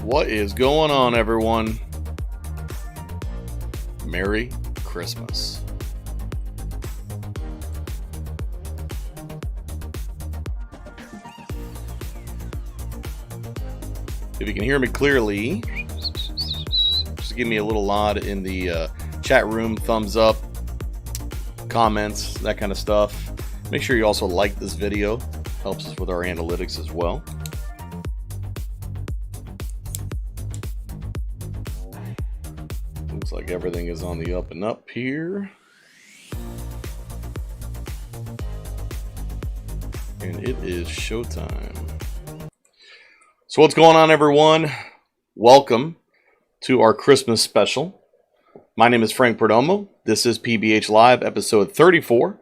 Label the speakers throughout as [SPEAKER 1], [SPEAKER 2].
[SPEAKER 1] What is going on, everyone? Merry Christmas. If you can hear me clearly, just give me a little nod in the chat room, thumbs up, comments, that kind of stuff. Make sure you also like this video. Helps us with our analytics as well. Looks like everything is on the up and up here. And it is showtime. So what's going on, everyone? Welcome to our Christmas special. My name is Frank Perdomo. This is PBH Live, episode 34.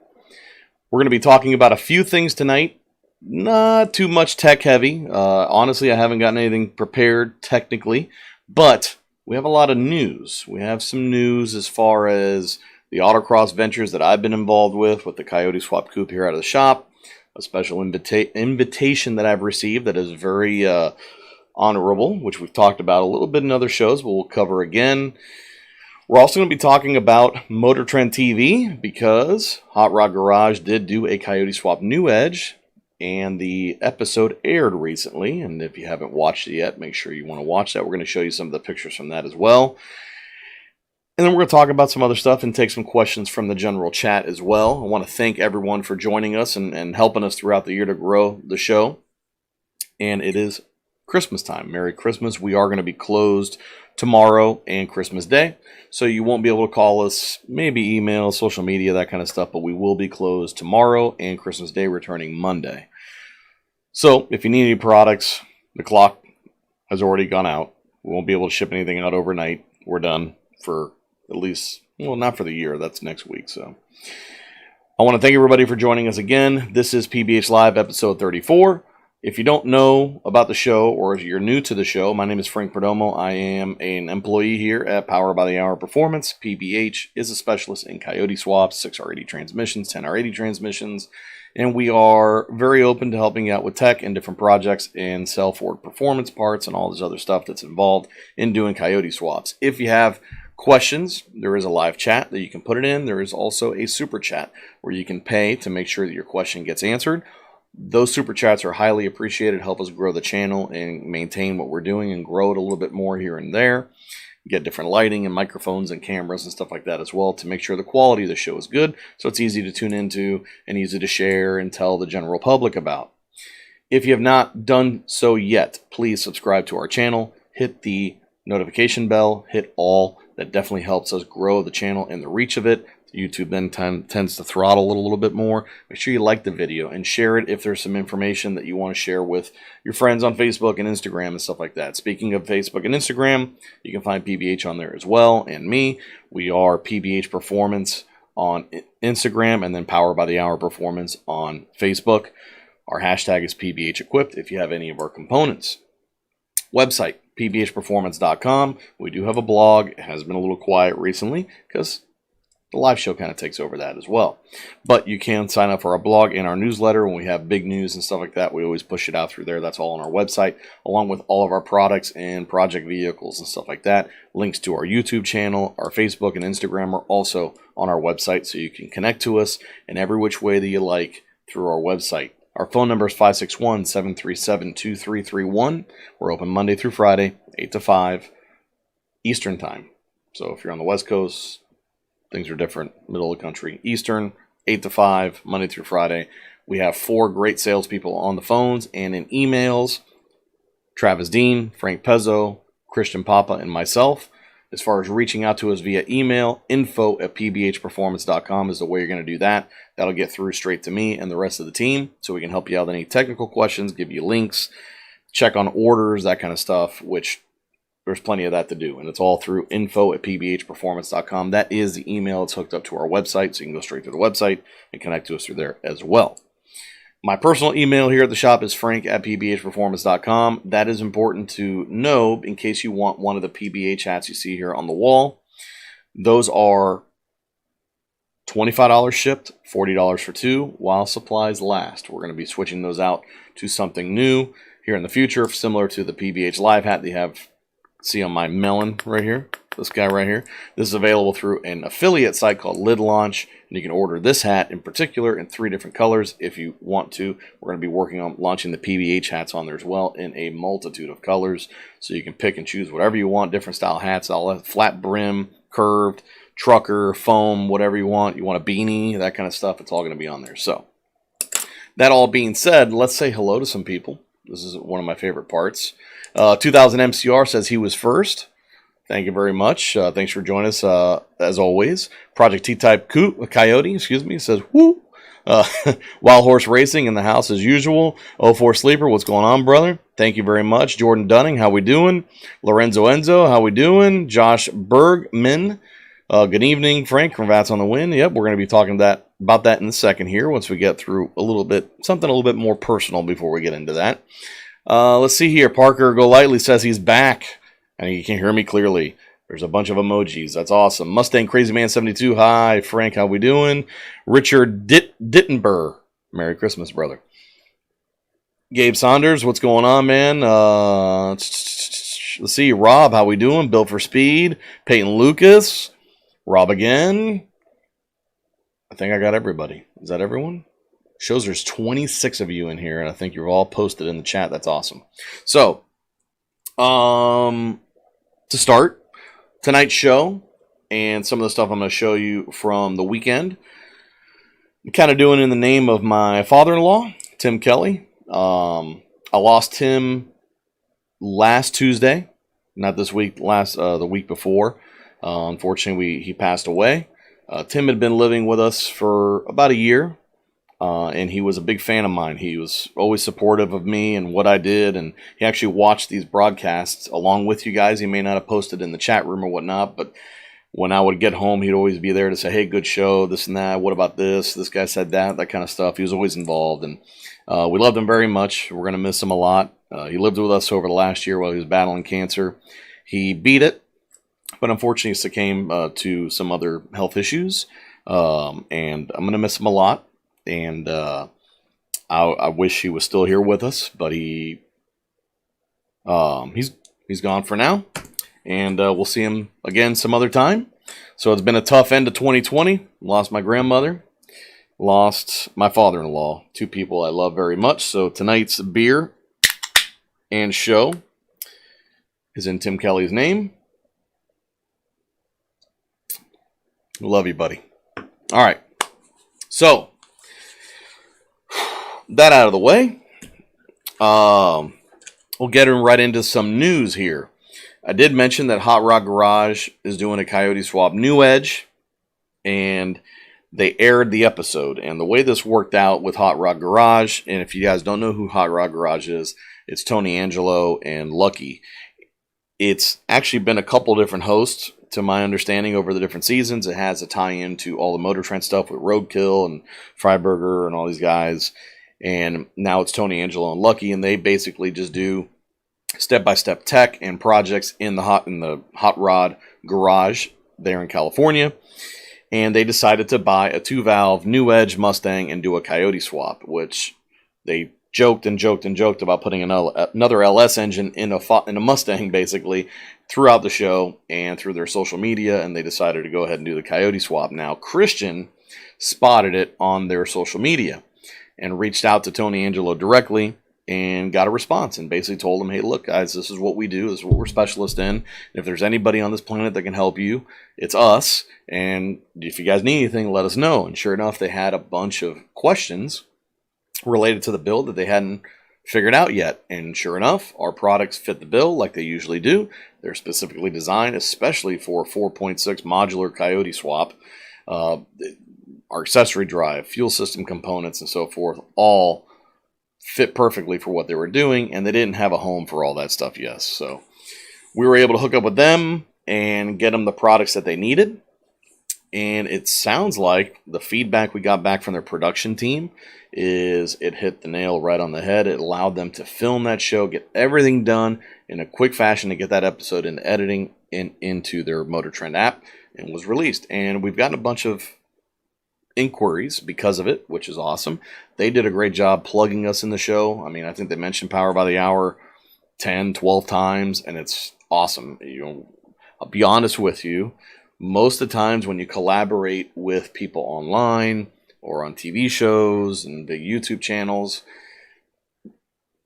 [SPEAKER 1] We're going to be talking about a few things tonight. Not too much tech heavy. Honestly, I haven't gotten anything prepared technically, but we have a lot of news. We have some news as far as the Autocross ventures that I've been involved with the Coyote Swap Coupe here out of the shop. A special invitation that I've received that is very honorable, which we've talked about a little bit in other shows, but we'll cover again. We're also going to be talking about Motor Trend TV because Hot Rod Garage did do a Coyote Swap New Edge, and the episode aired recently. And if you haven't watched it yet, make sure you want to watch that. We're going to show you some of the pictures from that as well. And then we're going to talk about some other stuff and take some questions from the general chat as well. I want to thank everyone for joining us and helping us throughout the year to grow the show. And it is Christmas time. Merry Christmas. We are going to be closed tomorrow and Christmas Day. So you won't be able to call us, maybe email, social media, that kind of stuff. But we will be closed tomorrow and Christmas Day, returning Monday. So if you need any products, the clock has already gone out. We won't be able to ship anything out overnight. We're done for at least, well, not for the year. That's next week. So I want to thank everybody for joining us again. This is PBH Live, episode 34. If you don't know about the show, or if you're new to the show, my name is Frank Perdomo. I am an employee here at Power by the Hour Performance. PBH is a specialist in Coyote swaps, 6R80 transmissions, 10R80 transmissions, and we are very open to helping you out with tech and different projects and sell Ford performance parts and all this other stuff that's involved in doing Coyote swaps. If you have questions, there is a live chat that you can put it in. There is also a super chat where you can pay to make sure that your question gets answered. Those super chats are highly appreciated, help us grow the channel and maintain what we're doing and grow it a little bit more here and there. Get different lighting and microphones and cameras and stuff like that as well to make sure the quality of the show is good, so it's easy to tune into and easy to share and tell the general public about. If you have not done so yet, please subscribe to our channel, hit the notification bell, hit all. That definitely helps us grow the channel and the reach of it. YouTube then tends to throttle it a little bit more. Make sure you like the video and share it if there's some information that you want to share with your friends on Facebook and Instagram and stuff like that. Speaking of Facebook and Instagram, you can find PBH on there as well, and me. We are PBH Performance on Instagram and then Power by the Hour Performance on Facebook. Our hashtag is PBH Equipped if you have any of our components. Website, pbhperformance.com. We do have a blog. It has been a little quiet recently because the live show kind of takes over that as well. But you can sign up for our blog and our newsletter. When we have big news and stuff like that, we always push it out through there. That's all on our website, along with all of our products and project vehicles and stuff like that. Links to our YouTube channel, our Facebook and Instagram are also on our website, so you can connect to us in every which way that you like through our website. Our phone number is 561-737-2331. We're open Monday through Friday, 8 to 5 Eastern Time. So if you're on the West Coast, things are different. Middle of the country, Eastern, 8 to 5, Monday through Friday. We have 4 great salespeople on the phones and in emails. Travis Dean, Frank Pezzo, Christian Papa, and myself. As far as reaching out to us via email, info@pbhperformance.com is the way you're going to do that. That'll get through straight to me and the rest of the team, so we can help you out with any technical questions, give you links, check on orders, that kind of stuff, which there's plenty of that to do. And it's all through info@pbhperformance.com. That is the email that's hooked up to our website, so you can go straight to the website and connect to us through there as well. My personal email here at the shop is frank@pbhperformance.com. That is important to know in case you want one of the PBH hats you see here on the wall. Those are $25 shipped, $40 for 2, while supplies last. We're going to be switching those out to something new here in the future, similar to the PBH Live hat they have see on my melon right here, this guy right here. This is available through an affiliate site called Lid Launch, and you can order this hat in particular in 3 different colors if you want to. We're going to be working on launching the PBH hats on there as well in a multitude of colors, so you can pick and choose whatever you want, different style hats, all flat brim, curved, trucker, foam, whatever you want. You want a beanie, that kind of stuff, it's all going to be on there. So, that all being said, let's say hello to some people. This is one of my favorite parts. 2000 MCR says he was first. Thank you very much. Thanks for joining us, as always. Project T-Type Coyote, says, woo. Wild Horse Racing in the house as usual. 04 Sleeper, what's going on, brother? Thank you very much. Jordan Dunning, how we doing? Lorenzo Enzo, how we doing? Josh Bergman, good evening, Frank. Congrats on the win. Yep, we're going to be talking about that in a second here once we get through something a little bit more personal before we get into that. Let's see here. Parker Go Lightly says he's back, and you can hear me clearly. There's a bunch of emojis. That's awesome. Mustang Crazy Man 72. Hi, Frank. How we doing? Richard Dittenberg. Merry Christmas, brother. Gabe Saunders. What's going on, man? Let's see. Rob. How we doing? Built for Speed. Peyton Lucas. Rob again. I think I got everybody. Is that everyone? Shows there's 26 of you in here, and I think you're all posted in the chat. That's awesome. So, to start tonight's show and some of the stuff I'm going to show you from the weekend, I'm kind of doing in the name of my father-in-law, Tim Kelly. I lost Tim last Tuesday, not this week, the week before. Unfortunately, he passed away. Tim had been living with us for about a year. And he was a big fan of mine. He was always supportive of me and what I did, and he actually watched these broadcasts along with you guys. He may not have posted in the chat room or whatnot, but when I would get home, he'd always be there to say, hey, good show, this and that, what about this? This guy said that kind of stuff. He was always involved, and we loved him very much. We're going to miss him a lot. He lived with us over the last year while he was battling cancer. He beat it, but unfortunately succumbed to some other health issues, and I'm going to miss him a lot. And I wish he was still here with us, but he's gone for now, and we'll see him again some other time. So it's been a tough end to 2020. Lost my grandmother, lost my father-in-law, 2 people I love very much. So tonight's beer and show is in Tim Kelly's name. Love you, buddy. All right, so that out of the way, we'll get right into some news here. I did mention that Hot Rod Garage is doing a Coyote Swap New Edge, and they aired the episode. And the way this worked out with Hot Rod Garage, and if you guys don't know who Hot Rod Garage is, it's Tony Angelo and Lucky. It's actually been a couple different hosts, to my understanding, over the different seasons. It has a tie-in to all the Motor Trend stuff with Roadkill and Freiberger and all these guys. And now it's Tony Angelo and Lucky, and they basically just do step-by-step tech and projects in the Hot Rod Garage there in California. And they decided to buy a 2-valve New Edge Mustang and do a Coyote swap, which they joked about putting another LS engine in a Mustang, basically, throughout the show and through their social media, and they decided to go ahead and do the Coyote swap. Now, Christian spotted it on their social media and reached out to Tony Angelo directly and got a response and basically told him, hey, look, guys, this is what we do. This is what we're specialists in. And if there's anybody on this planet that can help you, it's us. And if you guys need anything, let us know. And sure enough, they had a bunch of questions related to the build that they hadn't figured out yet. And sure enough, our products fit the bill like they usually do. They're specifically designed, especially for 4.6 modular Coyote swap. Our accessory drive, fuel system components, and so forth all fit perfectly for what they were doing, and they didn't have a home for all that stuff yet. So we were able to hook up with them and get them the products that they needed. And it sounds like the feedback we got back from their production team is it hit the nail right on the head. It allowed them to film that show, get everything done in a quick fashion to get that episode into editing and into their Motor Trend app, and was released. And we've gotten a bunch of inquiries because of it, which is awesome. They did a great job plugging us in the show. I mean, I think they mentioned Power by the Hour 10, 12 times, and it's awesome. I'll be honest with you. Most of the times when you collaborate with people online or on TV shows and big YouTube channels,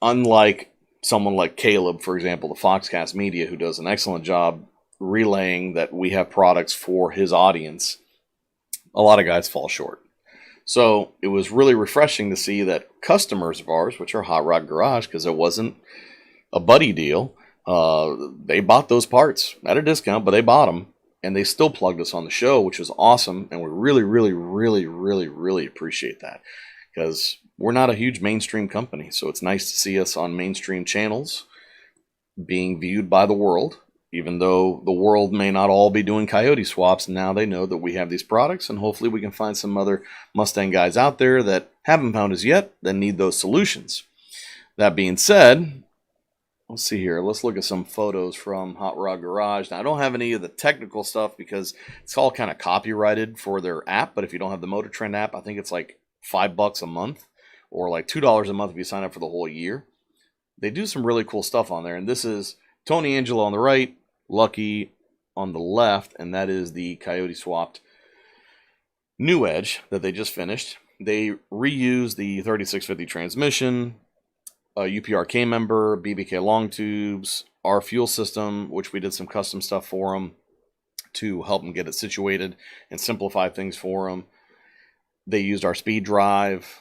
[SPEAKER 1] unlike someone like Caleb, for example, the Foxcast Media, who does an excellent job relaying that we have products for his audience, a lot of guys fall short. So it was really refreshing to see that customers of ours, which are Hot Rod Garage, because it wasn't a buddy deal, they bought those parts at a discount, but they bought them, and they still plugged us on the show, which was awesome, and we really, really, really, really, really appreciate that, because we're not a huge mainstream company, so it's nice to see us on mainstream channels being viewed by the world, even though the world may not all be doing Coyote swaps. Now they know that we have these products, and hopefully we can find some other Mustang guys out there that haven't found us yet that need those solutions. That being said, let's see here. Let's look at some photos from Hot Rod Garage. Now, I don't have any of the technical stuff because it's all kind of copyrighted for their app, but if you don't have the Motor Trend app, I think it's like $5 a month or like $2 a month if you sign up for the whole year. They do some really cool stuff on there, and this is Tony Angelo on the right, Lucky on the left, and that is the Coyote Swapped New Edge that they just finished. They reused the 3650 transmission, UPRK member, BBK long tubes, our fuel system, which we did some custom stuff for them to help them get it situated and simplify things for them. They used our speed drive,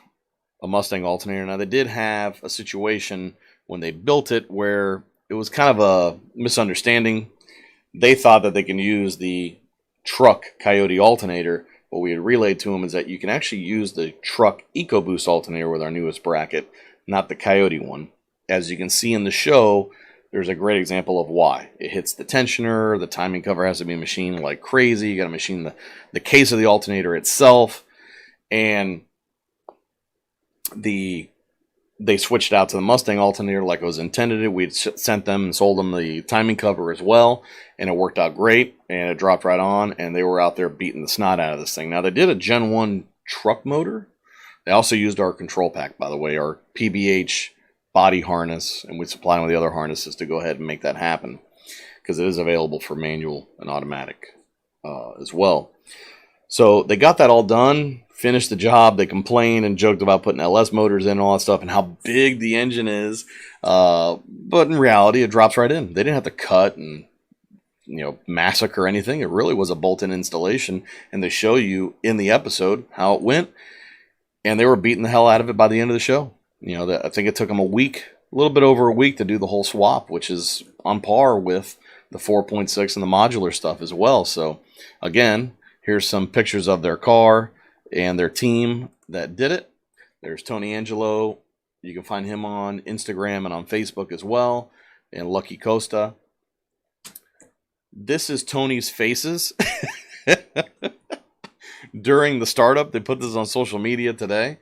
[SPEAKER 1] a Mustang alternator. Now, they did have a situation when they built it where it was kind of a misunderstanding. They thought that they can use the truck Coyote alternator. What we had relayed to them is that you can actually use the truck EcoBoost alternator with our newest bracket, not the Coyote one. As you can see in the show, there's a great example of why. It hits the tensioner, the timing cover has to be machined like crazy, you got to machine the case of the alternator itself, and they switched out to the Mustang alternator like it was intended. We'd sent them and sold them the timing cover as well, and it worked out great, and it dropped right on, and they were out there beating the snot out of this thing. Now, they did a Gen 1 truck motor. They also used our control pack, by the way, our PBH body harness, and we supply them with the other harnesses to go ahead and make that happen, because it is available for manual and automatic as well. So they got that all done, finished the job. They complained and joked about putting LS motors in and all that stuff and how big the engine is. But in reality, it drops right in. They didn't have to cut and massacre anything. It really was a bolt-in installation, and they show you in the episode how it went. And they were beating the hell out of it by the end of the show. I think it took them a little bit over a week to do the whole swap, which is on par with the 4.6 and the modular stuff as well. So, again, here's some pictures of their car and their team that did it. There's Tony Angelo. You can find him on Instagram and on Facebook as well. And Lucky Costa. This is Tony's faces. During the startup, they put this on social media today.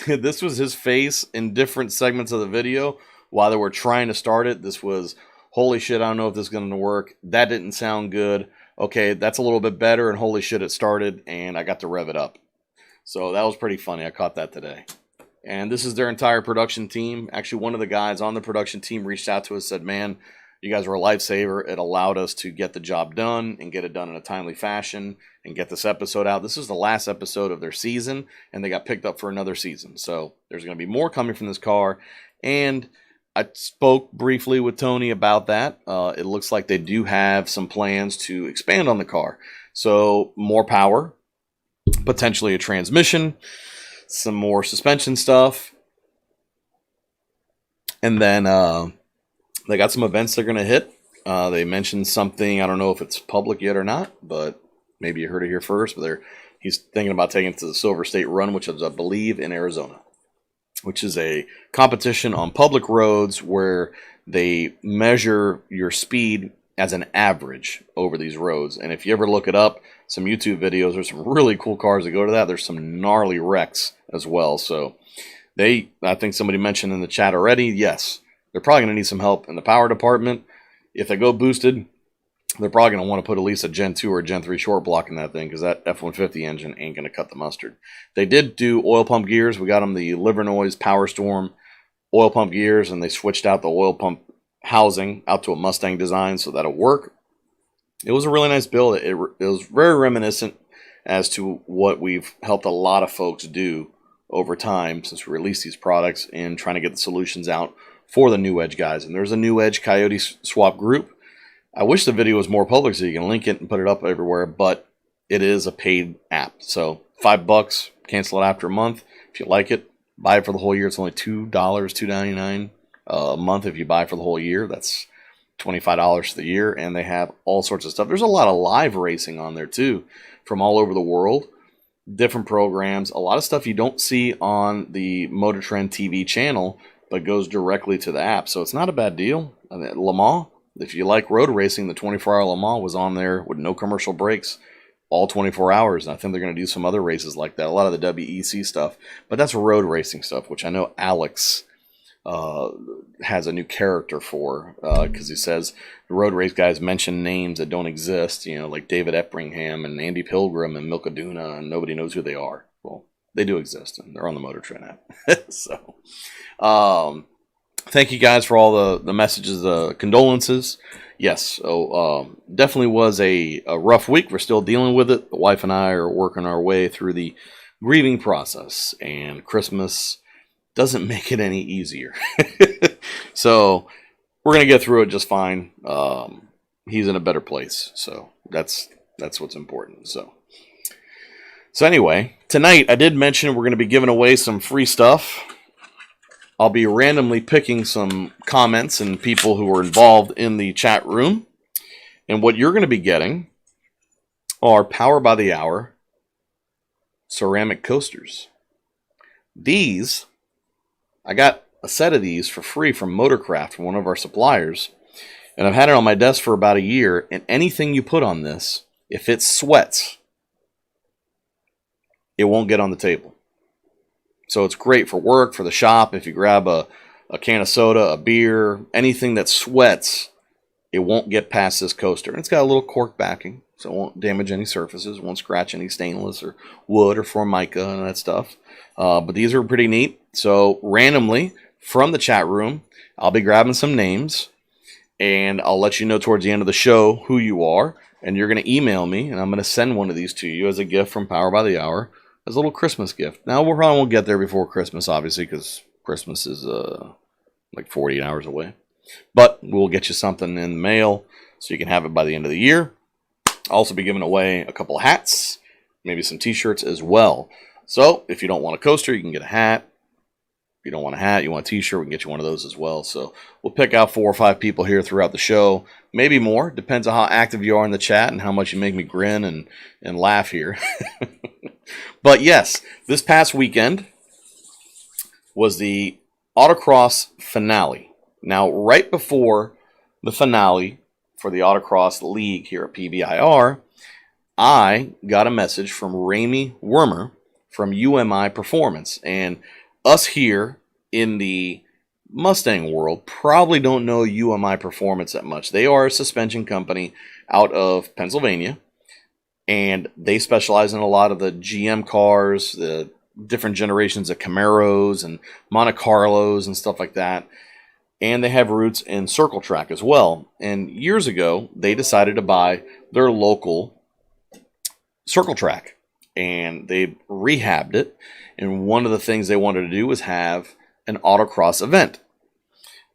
[SPEAKER 1] This was his face in different segments of the video while they were trying to start it. This was, holy shit, I don't know if this is going to work. That didn't sound good. Okay, that's a little bit better, and holy shit, it started, and I got to rev it up. So that was pretty funny. I caught that today. And this is their entire production team. Actually, one of the guys on the production team reached out to us and said, man, you guys were a lifesaver. It allowed us to get the job done and get it done in a timely fashion and get this episode out. This is the last episode of their season, and they got picked up for another season. So there's going to be more coming from this car. And I spoke briefly with Tony about that. It looks like they do have some plans to expand on the car. So more power, potentially a transmission, some more suspension stuff. And then they got some events they're going to hit. They mentioned something, I don't know if it's public yet or not, but maybe you heard it here first. But he's thinking about taking it to the Silver State Run, which is, I believe, in Arizona, which is a competition on public roads where they measure your speed as an average over these roads. And if you ever look it up, some YouTube videos, there's some really cool cars that go to that. There's some gnarly wrecks as well. So I think somebody mentioned in the chat already, yes, they're probably going to need some help in the power department. If they go boosted, they're probably going to want to put at least a Gen 2 or a Gen 3 short block in that thing, because that F-150 engine ain't going to cut the mustard. They did do oil pump gears. We got them the Livernois Power Storm oil pump gears, and they switched out the oil pump housing out to a Mustang design, so that'll work. It was a really nice build. It was very reminiscent as to what we've helped a lot of folks do over time since we released these products and trying to get the solutions out for the New Edge guys. And there's a New Edge Coyote Swap group. I wish the video was more public so you can link it and put it up everywhere, but it is a paid app. So $5, cancel it after a month. If you like it, buy it for the whole year. It's only $2, $2.99 a month if you buy for the whole year. That's $25 for the year, and they have all sorts of stuff. There's a lot of live racing on there too, from all over the world, different programs, a lot of stuff you don't see on the Motor Trend TV channel, but goes directly to the app. So it's not a bad deal. I mean, Le Mans, if you like road racing, the 24-hour Le Mans was on there with no commercial breaks, all 24 hours. And I think they're going to do some other races like that, a lot of the WEC stuff, but that's road racing stuff, which I know Alex has a new character for, because he says the road race guys mention names that don't exist, you know, like David Eppringham and Andy Pilgrim and Milka Duna, and nobody knows who they are. Well, they do exist, and they're on the Motor Trend app. So, thank you guys for all the messages, condolences. Yes, so definitely was a rough week. We're still dealing with it. The wife and I are working our way through the grieving process, and Christmas doesn't make it any easier. So we're going to get through it just fine. He's in a better place, so that's what's important. So anyway, tonight I did mention we're going to be giving away some free stuff. I'll be randomly picking some comments and people who are involved in the chat room. And what you're going to be getting are Power by the Hour ceramic coasters. These, I got a set of these for free from Motorcraft, from one of our suppliers. And I've had it on my desk for about a year. And anything you put on this, if it sweats, it won't get on the table. So it's great for work, for the shop. If you grab a can of soda, a beer, anything that sweats, it won't get past this coaster. And it's got a little cork backing, so it won't damage any surfaces, won't scratch any stainless or wood or Formica and that stuff. But these are pretty neat. So randomly from the chat room, I'll be grabbing some names, and I'll let you know towards the end of the show who you are. And you're going to email me, and I'm going to send one of these to you as a gift from Power by the Hour, as a little Christmas gift. Now, we probably won't get there before Christmas, obviously, because Christmas is like 48 hours away. But we'll get you something in the mail so you can have it by the end of the year. I'll also be giving away a couple of hats, maybe some t-shirts as well. So if you don't want a coaster, you can get a hat. If you don't want a hat, you want a t-shirt, we can get you one of those as well. So we'll pick out 4 or 5 people here throughout the show. Maybe more. Depends on how active you are in the chat and how much you make me grin and laugh here. But yes, this past weekend was the Autocross finale. Now, right before the finale for the Autocross League here at PBIR, I got a message from Ramey Wormer from UMI Performance. And us here in the Mustang world probably don't know UMI Performance that much. They are a suspension company out of Pennsylvania, and they specialize in a lot of the GM cars, the different generations of Camaros and Monte Carlos and stuff like that. And they have roots in circle track as well. And years ago, they decided to buy their local circle track, and they rehabbed it. And one of the things they wanted to do was have an autocross event.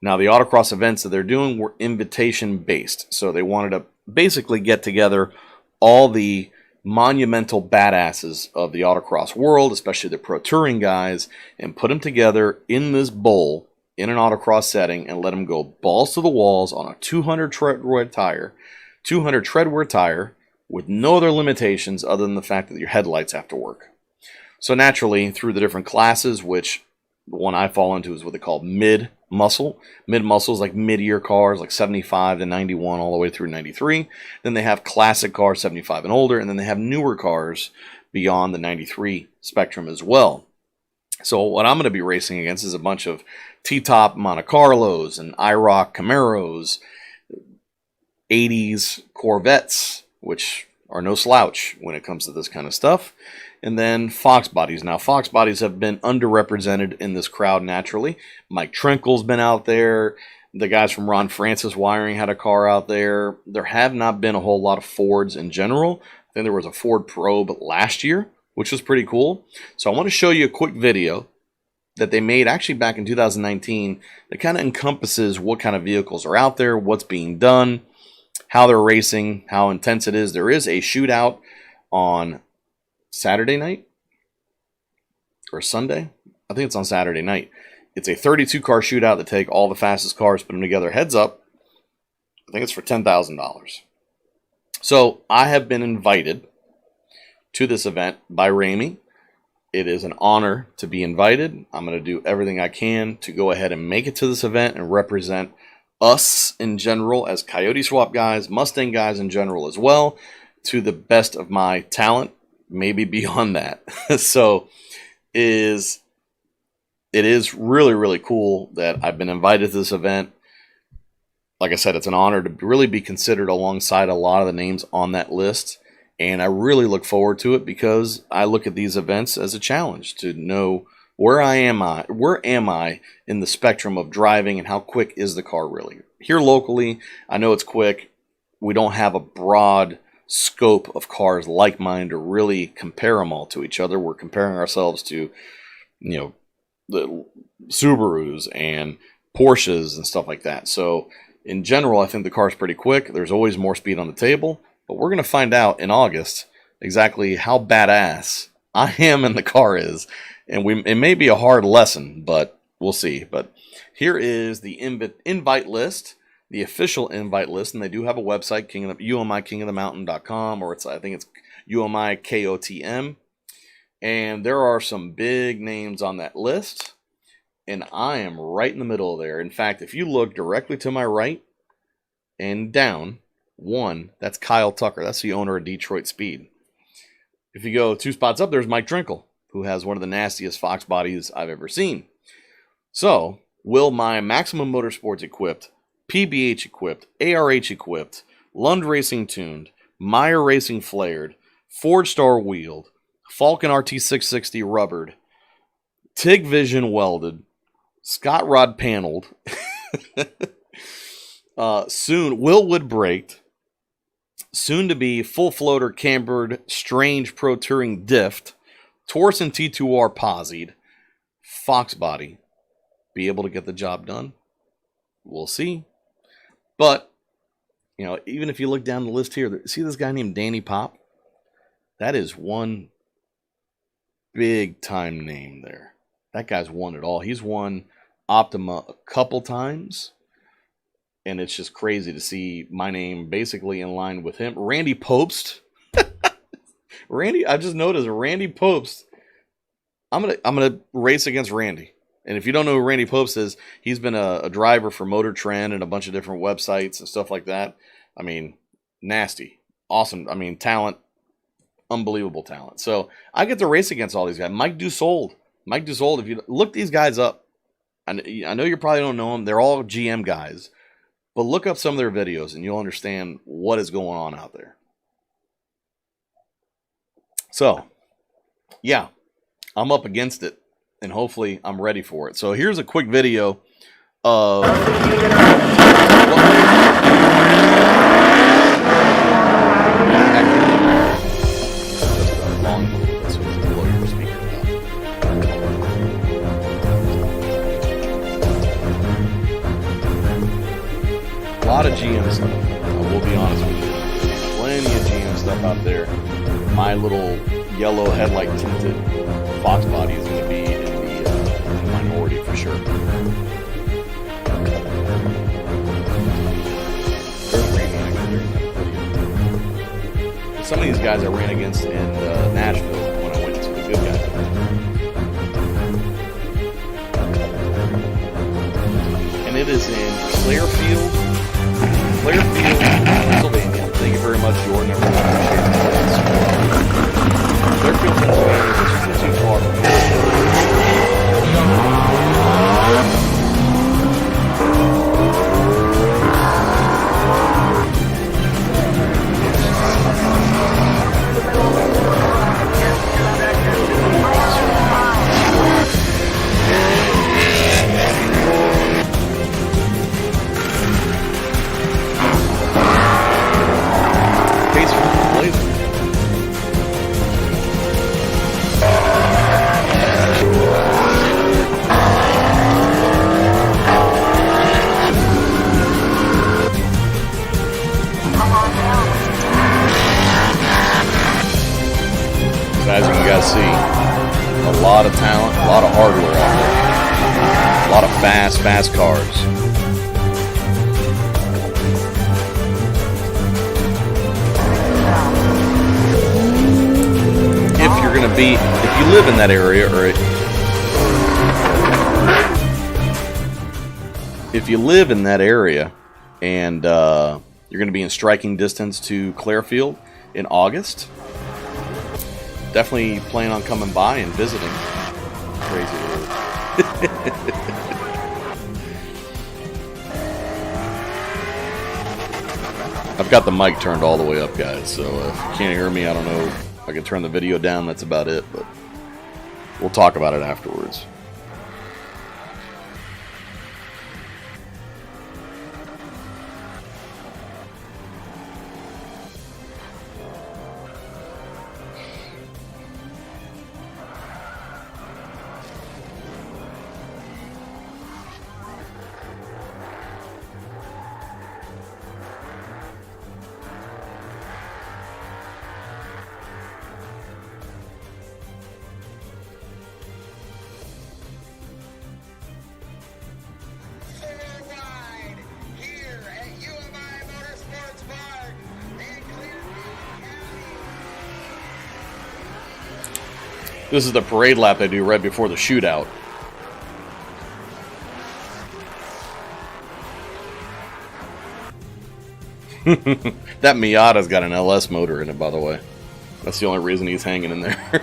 [SPEAKER 1] Now, the autocross events that they're doing were invitation based. So they wanted to basically get together all the monumental badasses of the autocross world, especially the pro touring guys, and put them together in this bowl in an autocross setting and let them go balls to the walls on a 200 treadwear tire with no other limitations other than the fact that your headlights have to work. So naturally, through the different classes, which the one I fall into is what they call mid-muscle. Mid-muscle is like mid-year cars, like 75 to 91 all the way through 93. Then they have classic cars, 75 and older, and then they have newer cars beyond the 93 spectrum as well. So what I'm going to be racing against is a bunch of T-top Monte Carlos and IROC Camaros, 80s Corvettes, which are no slouch when it comes to this kind of stuff. And then Fox bodies. Now, Fox bodies have been underrepresented in this crowd naturally. Mike Trinkle's been out there. The guys from Ron Francis Wiring had a car out there. There have not been a whole lot of Fords in general. I think there was a Ford Probe last year, which was pretty cool. So I want to show you a quick video that they made actually back in 2019 that kind of encompasses what kind of vehicles are out there, what's being done, how they're racing, how intense it is. There is a shootout on Saturday night or Sunday. I think it's on Saturday night. It's a 32-car shootout that take all the fastest cars, put them together. Heads up, I think it's for $10,000. So I have been invited to this event by Ramey. It is an honor to be invited. I'm going to do everything I can to go ahead and make it to this event and represent us in general as Coyote Swap guys, Mustang guys in general as well, to the best of my talent, maybe beyond that. So it is really, really cool that I've been invited to this event. Like I said, it's an honor to really be considered alongside a lot of the names on that list. And I really look forward to it because I look at these events as a challenge to know where am I in the spectrum of driving and how quick is the car really. Here locally, I know it's quick. We don't have a broad scope of cars like mine to really compare them all to each other. We're comparing ourselves to, the Subarus and Porsches and stuff like that. So in general, I think the car's pretty quick. There's always more speed on the table. But we're going to find out in August exactly how badass I am and the car is. And it may be a hard lesson, but we'll see. But here is the invite list, the official invite list. And they do have a website, umikingofthemountain.com, or I think it's UMI KOTM. And there are some big names on that list. And I am right in the middle there. In fact, if you look directly to my right and down, that's Kyle Tucker. That's the owner of Detroit Speed. If you go 2 spots up, there's Mike Drinkle, who has one of the nastiest Fox bodies I've ever seen. So, will my Maximum Motorsports equipped, PBH equipped, ARH equipped, Lund Racing tuned, Meyer Racing flared, Ford Star wheeled, Falcon RT660 rubbered, TIG Vision welded, Scott Rod paneled, soon Willwood braked, soon to be full floater cambered Strange Pro Touring diffed, Torsen T2R posied, Fox body, be able to get the job done? We'll see. But, even if you look down the list here, see this guy named Danny Pop? That is one big time name there. That guy's won it all. He's won Optima a couple times. And it's just crazy to see my name basically in line with him. Randy Popst. I just noticed Randy Popst. I'm gonna race against Randy. And if you don't know who Randy Popst is, he's been a driver for Motor Trend and a bunch of different websites and stuff like that. I mean, nasty. Awesome. I mean, talent. Unbelievable talent. So I get to race against all these guys. Mike Dussault, if you look these guys up, I know you probably don't know them. They're all GM guys. But look up some of their videos and you'll understand what is going on out there. So, yeah, I'm up against it. And hopefully I'm ready for it. So here's a quick video of... A lot of GM stuff. I will be honest with you. There's plenty of GM stuff out there. My little yellow headlight tinted Fox body is going to be in the minority for sure. Some of these guys I ran against in Nashville when I went to the good guys. And it is in Clearfield, Pennsylvania. Thank you very much, Jordan. Clearfield, Pennsylvania is too far from here. to see a lot of talent, a lot of hardware out there, a lot of fast cars. If you live in that area, or if you live in that area and you're going to be in striking distance to Clearfield in August, definitely plan on coming by and visiting. Crazy word. I've got the mic turned all the way up, guys, so if you can't hear me, I don't know. I can turn the video down, that's about it, but we'll talk about it afterwards. This is the parade lap they do right before the shootout. That Miata's got an LS motor in it, by the way. That's the only reason he's hanging in there.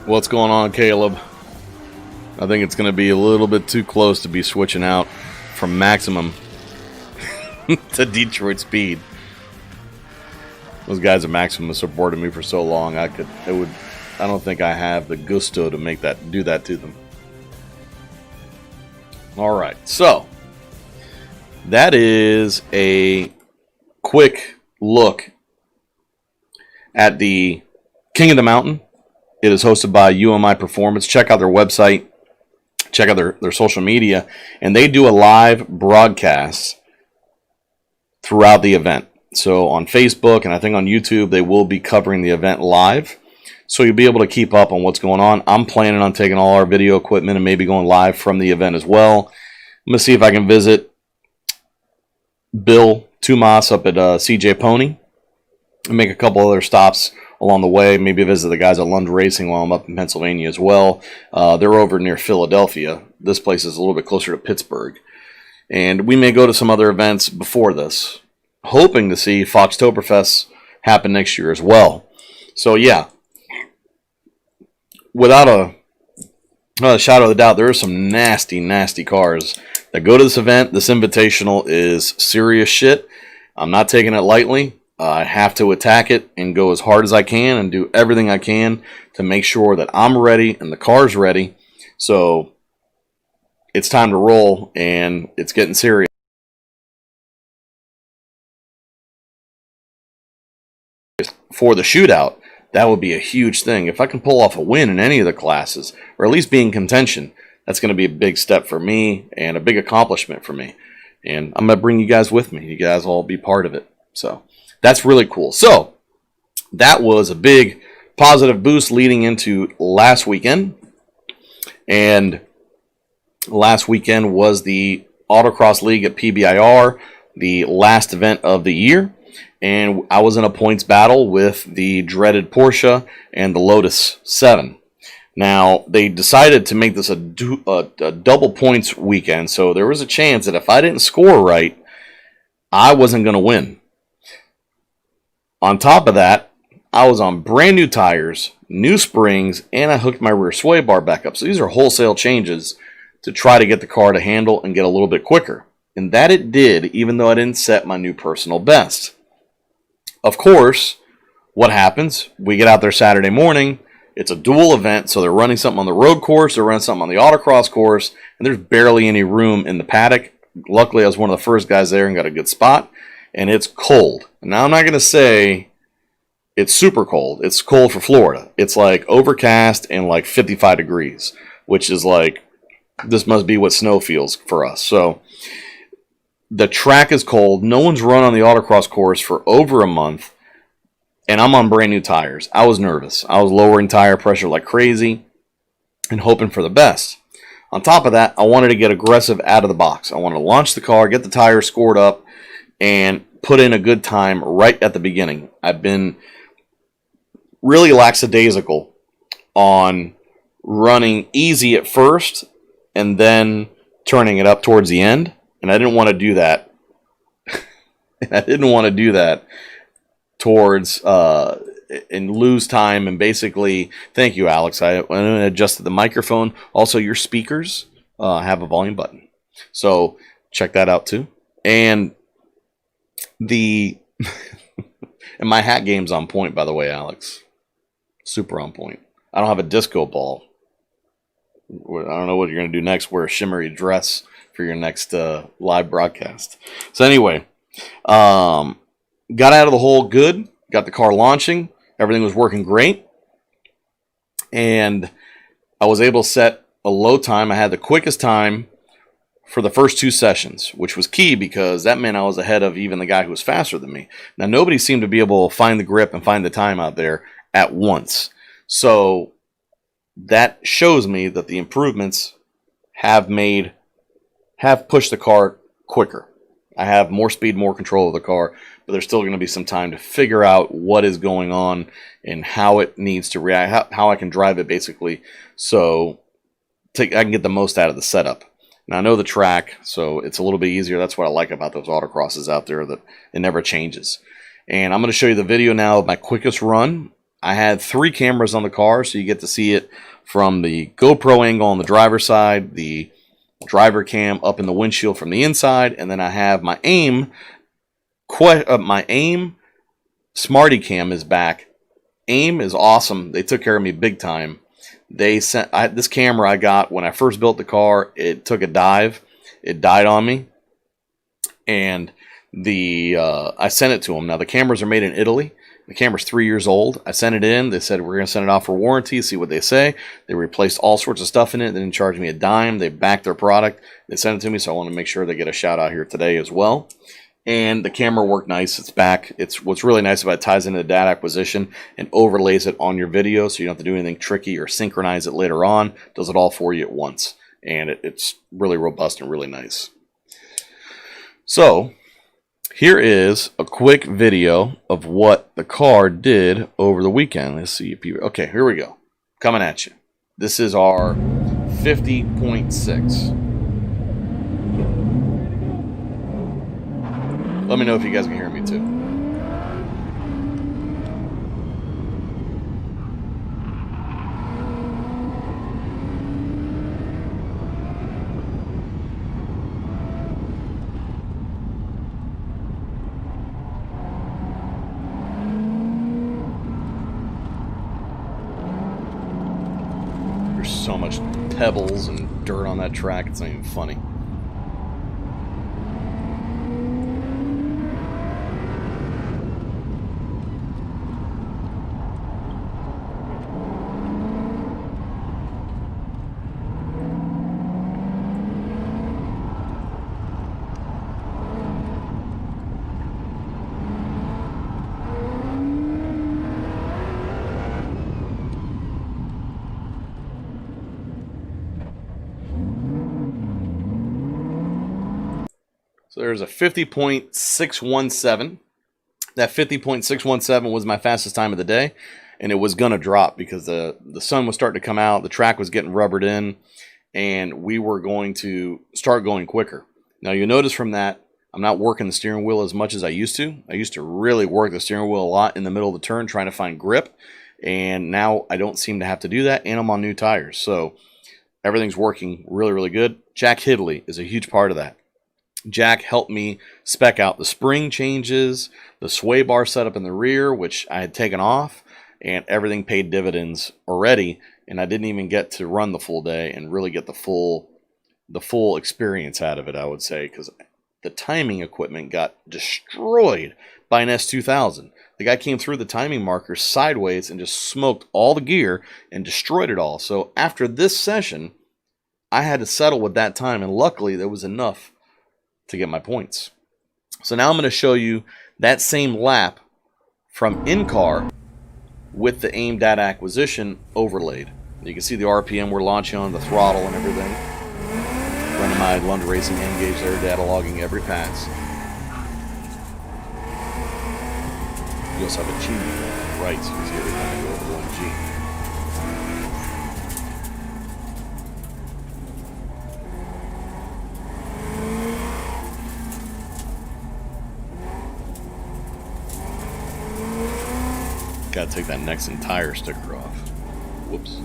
[SPEAKER 1] What's going on, Caleb? I think it's going to be a little bit too close to be switching out from maximum to Detroit speed. Those guys at Maximum have supported me for so long. I don't think I have the gusto to do that to them. All right, so that is a quick look at the King of the Mountain. It is hosted by UMI Performance. Check out their website. Check out their social media. And they do a live broadcast throughout the event. So on Facebook and I think on YouTube, they will be covering the event live. So you'll be able to keep up on what's going on. I'm planning on taking all our video equipment and maybe going live from the event as well. I'm going to see if I can visit Bill Tumas up at CJ Pony and make a couple other stops along the way, maybe visit the guys at Lund Racing while I'm up in Pennsylvania as well. They're over near Philadelphia. This place is a little bit closer to Pittsburgh. And we may go to some other events before this, hoping to see Foxtoberfest happen next year as well. So yeah, without a shadow of a doubt, there are some nasty cars that go to this event. This invitational is serious shit. I'm not taking it lightly. I have to attack it and go as hard as I can and do everything I can to make sure that I'm ready and the car's ready. So it's time to roll, and it's getting serious. For the shootout, that would be a huge thing. If I can pull off a win in any of the classes, or at least be in contention, that's going to be a big step for me and a big accomplishment for me. And I'm going to bring you guys with me. You guys all be part of it. So that's really cool. So that was a big positive boost leading into last weekend. And last weekend was the Autocross League at PBIR, the last event of the year. And I was in a points battle with the dreaded Porsche and the Lotus 7. Now, they decided to make this a double points weekend, so there was a chance that if I didn't score right, I wasn't going to win. On top of that, I was on brand new tires, new springs, and I hooked my rear sway bar back up. So these are wholesale changes to try to get the car to handle and get a little bit quicker. And that it did, even though I didn't set my new personal best. Of course, what happens? We get out there Saturday morning. It's a dual event, so they're running something on the road course, they're running something on the autocross course, and there's barely any room in the paddock. Luckily, I was one of the first guys there and got a good spot, and it's cold. Now, I'm not going to say it's super cold. It's cold for Florida. It's like overcast and like 55 degrees, which is like, this must be what snow feels for us. So the track is cold. No one's run on the autocross course for over a month, and I'm on brand new tires. I was nervous. I was lowering tire pressure like crazy and hoping for the best. On top of that, I wanted to get aggressive out of the box. I wanted to launch the car, get the tires scored up, and put in a good time right at the beginning. I've been really lackadaisical on running easy at first and then turning it up towards the end. And I didn't want to do that. I didn't want to do that towards and lose time. And basically, thank you, Alex. I went and adjusted the microphone. Also, your speakers have a volume button, so check that out too. And the and my hat game's on point, by the way, Alex. Super on point. I don't have a disco ball. I don't know what you're going to do next. Wear a shimmery dress for your next live broadcast. So anyway, got out of the hole good. Got the car launching. Everything was working great. And I was able to set a low time. I had the quickest time for the first 2 sessions, which was key because that meant I was ahead of even the guy who was faster than me. Now, nobody seemed to be able to find the grip and find the time out there at once. So that shows me that the improvements have pushed the car quicker. I have more speed, more control of the car, but there's still going to be some time to figure out what is going on and how it needs to react, how I can drive it basically, so I can get the most out of the setup. Now I know the track, so it's a little bit easier. That's what I like about those autocrosses out there, that it never changes. And I'm going to show you the video now of my quickest run. I had 3 cameras on the car, so you get to see it from the GoPro angle on the driver's side, the driver cam up in the windshield from the inside, and then I have my aim Smarty cam is back. AIM is awesome. They took care of me big time. They sent this camera I got when I first built the car. It took a dive. It died on me, and I sent it to them. Now the cameras are made in Italy. The camera's 3 years old. I sent it in. They said, we're going to send it off for warranty, see what they say. They replaced all sorts of stuff in it. They didn't charge me a dime. They backed their product. They sent it to me, so I want to make sure they get a shout out here today as well. And the camera worked nice. It's back. What's really nice about it ties into the data acquisition and overlays it on your video, so you don't have to do anything tricky or synchronize it later on. It does it all for you at once. And it's really robust and really nice. So here is a quick video of what the car did over the weekend. Let's see if you... Okay, here we go. Coming at you. This is our 50.6. Let me know if you guys can hear me too. There's so much pebbles and dirt on that track, it's not even funny. So there's a 50.617. That 50.617 was my fastest time of the day, and it was going to drop because the sun was starting to come out, the track was getting rubbered in, and we were going to start going quicker. Now you'll notice from that, I'm not working the steering wheel as much as I used to. I used to really work the steering wheel a lot in the middle of the turn trying to find grip, and now I don't seem to have to do that, and I'm on new tires. So everything's working really, really good. Jack Hidley is a huge part of that. Jack helped me spec out the spring changes, the sway bar setup in the rear, which I had taken off, and everything paid dividends already, and I didn't even get to run the full day and really get the full experience out of it, I would say, because the timing equipment got destroyed by an S2000. The guy came through the timing markers sideways and just smoked all the gear and destroyed it all. So after this session, I had to settle with that time, and luckily there was enough to get my points. So now I'm going to show you that same lap from in-car with the aim data acquisition overlaid. You can see the RPM we're launching on, the throttle and everything. Running my London Racing end gauge there, data logging every pass. You also have a G on the right, so you can see every time I go over 1G. Gotta take that next entire sticker off. Whoops.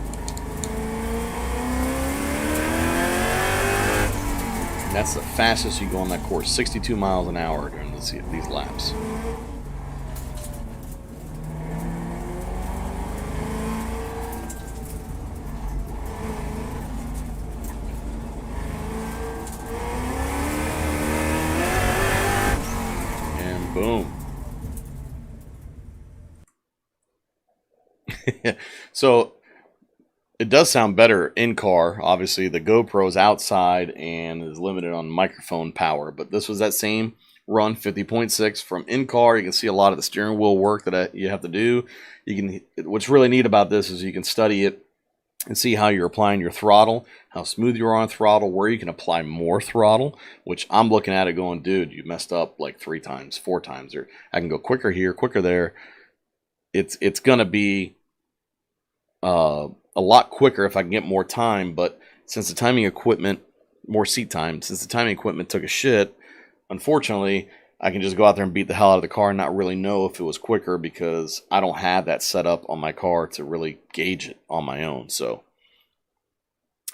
[SPEAKER 1] And that's the fastest you go on that course, 62 miles an hour during these laps. And boom. So it does sound better in car. Obviously the GoPro's outside and is limited on microphone power, but this was that same run, 50.6 from in car. You can see a lot of the steering wheel work that you have to do. What's really neat about this is you can study it and see how you're applying your throttle, how smooth you are on throttle, where you can apply more throttle, which I'm looking at it going, dude, you messed up like 3 times, 4 times, or I can go quicker here, quicker there. It's gonna be a lot quicker if I can get more time, but since the timing equipment, more seat time, since the timing equipment took a shit, unfortunately, I can just go out there and beat the hell out of the car and not really know if it was quicker because I don't have that set up on my car to really gauge it on my own. So,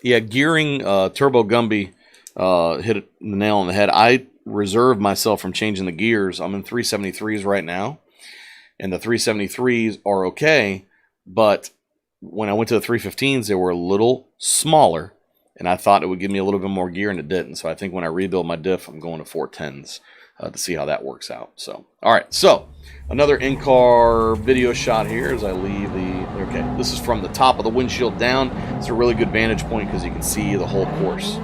[SPEAKER 1] yeah, gearing, Turbo Gumby hit the nail on the head. I reserved myself from changing the gears. I'm in 373s right now, and the 373s are okay, but when I went to the 315s, they were a little smaller, and I thought it would give me a little bit more gear, and it didn't. So I think when I rebuild my diff, I'm going to 410s to see how that works out. So, all right. So another in-car video shot here as I leave the. Okay, this is from the top of the windshield down. It's a really good vantage point because you can see the whole course.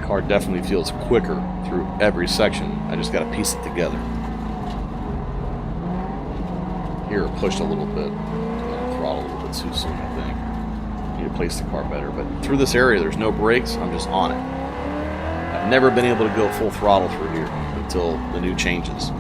[SPEAKER 1] Car definitely feels quicker through every section. I just got to piece it together. Here, it pushed a little bit. Throttle a little bit too soon, I think. Need to place the car better. But through this area, there's no brakes. I'm just on it. I've never been able to go full throttle through here until the new changes.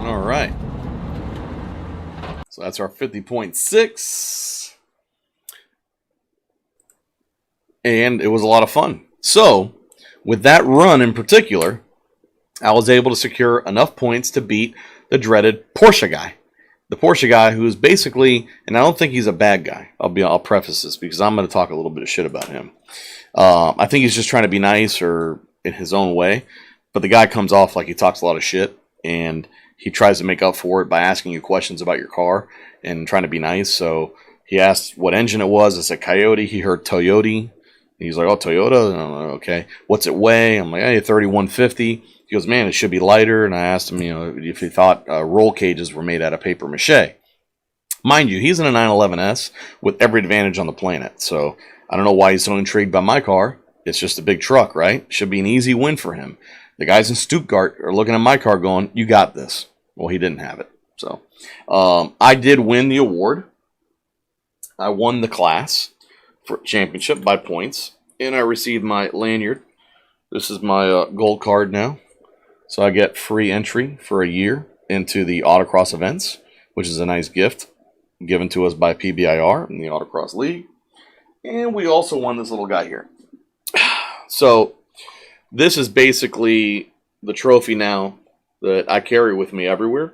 [SPEAKER 1] All right. So that's our 50.6. And it was a lot of fun. So with that run in particular, I was able to secure enough points to beat the dreaded Porsche guy. The Porsche guy who is basically, and I don't think he's a bad guy. I'll preface this because I'm going to talk a little bit of shit about him. I think he's just trying to be nice or in his own way. But the guy comes off like he talks a lot of shit, and he tries to make up for it by asking you questions about your car and trying to be nice. So he asked what engine it was. I said Coyote. He heard Toyota. He's like, oh, Toyota? And I'm like, okay. What's it weigh? I'm like, hey, 3150. He goes, man, it should be lighter. And I asked him, if he thought roll cages were made out of paper mache. Mind you, he's in a 911S with every advantage on the planet. So I don't know why he's so intrigued by my car. It's just a big truck, right? Should be an easy win for him. The guys in Stuttgart are looking at my car going, you got this. Well, he didn't have it. So I did win the award. I won the class for championship by points, and I received my lanyard. This is my gold card now. So I get free entry for a year into the Autocross events, which is a nice gift given to us by PBIR in the Autocross League. And we also won this little guy here. So this is basically the trophy now that I carry with me everywhere.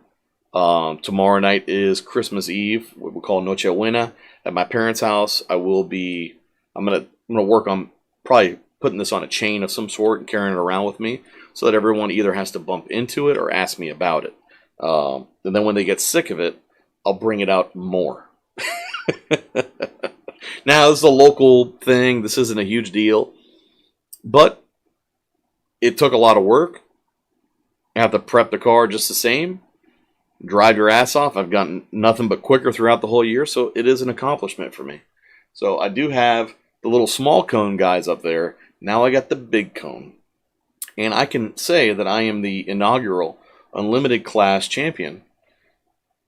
[SPEAKER 1] Tomorrow night is Christmas Eve, what we call Noche Buena, at my parents' house. I'm gonna work on probably putting this on a chain of some sort and carrying it around with me, so that everyone either has to bump into it or ask me about it. And then when they get sick of it, I'll bring it out more. Now, this is a local thing. This isn't a huge deal. But it took a lot of work. I have to prep the car just the same. Drive your ass off. I've gotten nothing but quicker throughout the whole year, so it is an accomplishment for me. So I do have the little small cone guys up there. Now I got the big cone. And I can say that I am the inaugural Unlimited Class champion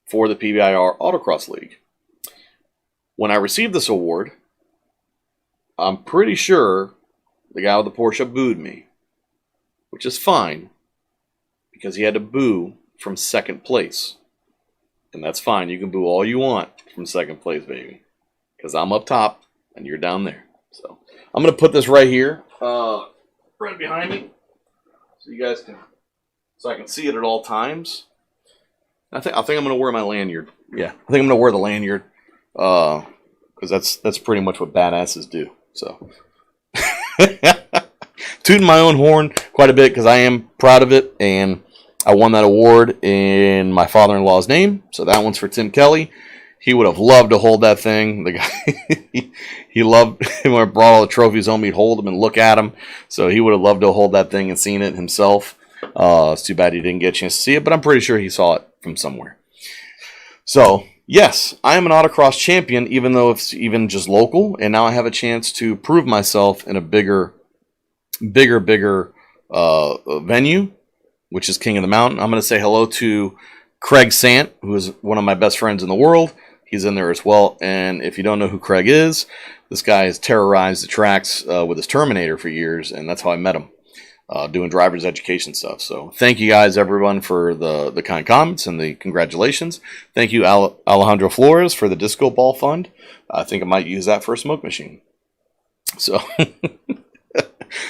[SPEAKER 1] for the PBIR Autocross League. When I received this award, I'm pretty sure the guy with the Porsche booed me, which is fine, because he had to boo from second place. And that's fine. You can boo all you want from second place, baby, because I'm up top and you're down there. So I'm going to put this right here, right behind me, so you guys can, so I can see it at all times. I think I'm going to wear my lanyard. Yeah, I think I'm going to wear the lanyard, because that's pretty much what badasses do. So tooting my own horn quite a bit because I am proud of it, and I won that award in my father-in-law's name. So that one's for Tim Kelly. He would have loved to hold that thing. The guy, he loved when I brought all the trophies home. He'd hold them and look at them. So he would have loved to hold that thing and seen it himself. It's too bad he didn't get a chance to see it, but I'm pretty sure he saw it from somewhere. So yes, I am an autocross champion, even though it's even just local, and now I have a chance to prove myself in a bigger venue, which is King of the Mountain. I'm going to say hello to Craig Sant, who is one of my best friends in the world. He's in there as well, and if you don't know who Craig is, this guy has terrorized the tracks with his Terminator for years, and that's how I met him, doing driver's education stuff. So thank you guys, everyone, for the kind comments and the congratulations. Thank you, Alejandro Flores, for the disco ball fund. I think I might use that for a smoke machine. So,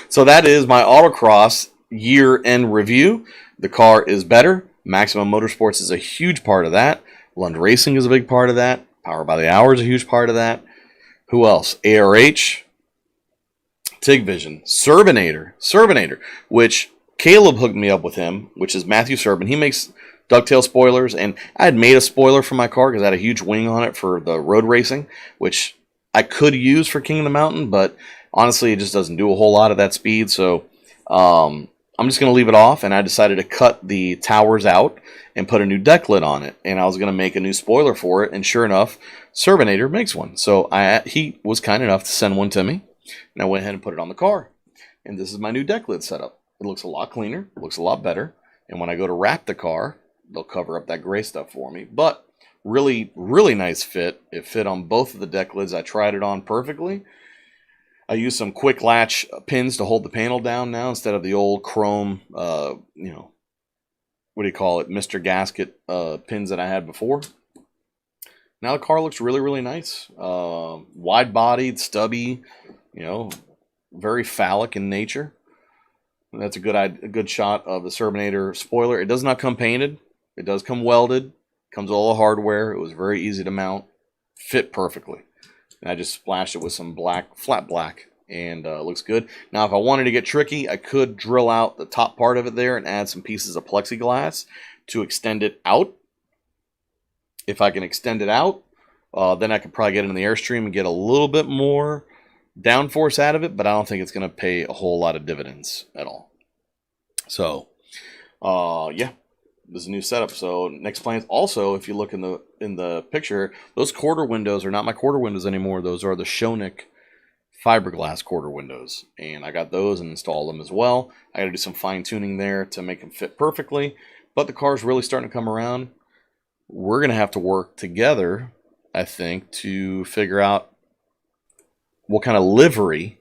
[SPEAKER 1] so that is my Autocross year-end review. The car is better. Maximum Motorsports is a huge part of that. Lund Racing is a big part of that. Power by the Hour is a huge part of that. Who else? ARH, TIG Vision, Serbinator, which Caleb hooked me up with him, which is Matthew Serbin. He makes ducktail spoilers, and I had made a spoiler for my car because I had a huge wing on it for the road racing, which I could use for King of the Mountain, but honestly, it just doesn't do a whole lot of that speed, so I'm just going to leave it off, and I decided to cut the towers out and put a new deck lid on it, and I was going to make a new spoiler for it, and sure enough, Serbinator makes one. So he was kind enough to send one to me, and I went ahead and put it on the car. And this is my new deck lid setup. It looks a lot cleaner, it looks a lot better, and when I go to wrap the car, they'll cover up that gray stuff for me. But really, really nice fit. It fit on both of the deck lids. I tried it on perfectly. I use some quick latch pins to hold the panel down now instead of the old chrome, what do you call it, Mr. Gasket pins that I had before. Now the car looks really, really nice. Wide-bodied, stubby, very phallic in nature. And that's a good shot of the Serbinator spoiler. It does not come painted. It does come welded. Comes with all the hardware. It was very easy to mount. Fit perfectly. And I just splashed it with some flat black, and it looks good. Now, if I wanted to get tricky, I could drill out the top part of it there and add some pieces of plexiglass to extend it out. If I can extend it out, then I could probably get into the Airstream and get a little bit more downforce out of it, but I don't think it's going to pay a whole lot of dividends at all. So, yeah. This is a new setup. So next plans. Also, if you look in the picture, those quarter windows are not my quarter windows anymore. Those are the Shonik fiberglass quarter windows, and I got those and installed them as well. I got to do some fine tuning there to make them fit perfectly. But the car's really starting to come around. we're going to have to work together, I think, to figure out what kind of livery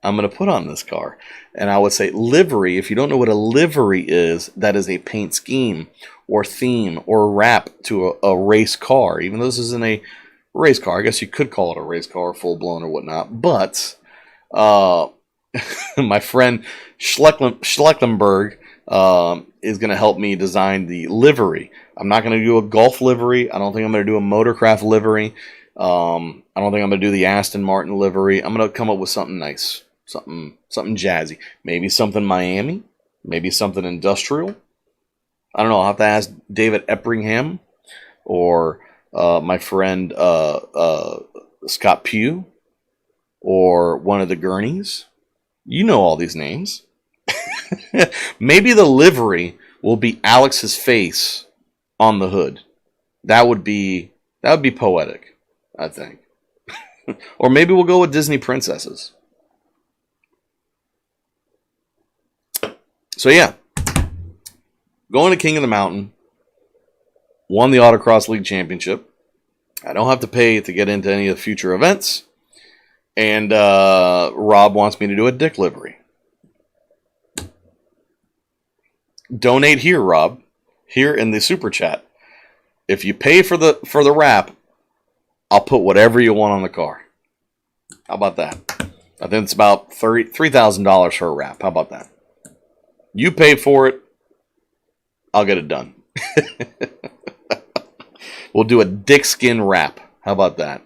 [SPEAKER 1] I'm going to put on this car. And I would say livery, if you don't know what a livery is, that is a paint scheme or theme or wrap to a race car. Even though this isn't a race car, I guess you could call it a race car, full-blown or whatnot. But my friend Schleckenberg is going to help me design the livery. I'm not going to do a Golf livery. I don't think I'm going to do a Motorcraft livery. I don't think I'm going to do the Aston Martin livery. I'm going to come up with something nice, something jazzy. Maybe something Miami. Maybe something industrial. I don't know. I'll have to ask David Eppringham or my friend Scott Pugh or one of the Gurneys. You know all these names. Maybe the livery will be Alex's face on the hood. That would be poetic, I think. Or maybe we'll go with Disney princesses. So yeah, going to King of the Mountain, won the Autocross League Championship. I don't have to pay to get into any of the future events. And Rob wants me to do a Dick livery. Donate here, Rob. Here in the super chat. If you pay for the wrap, I'll put whatever you want on the car. How about that? I think it's about $3,000 for a wrap. How about that? You pay for it, I'll get it done. We'll do a dick skin wrap. How about that?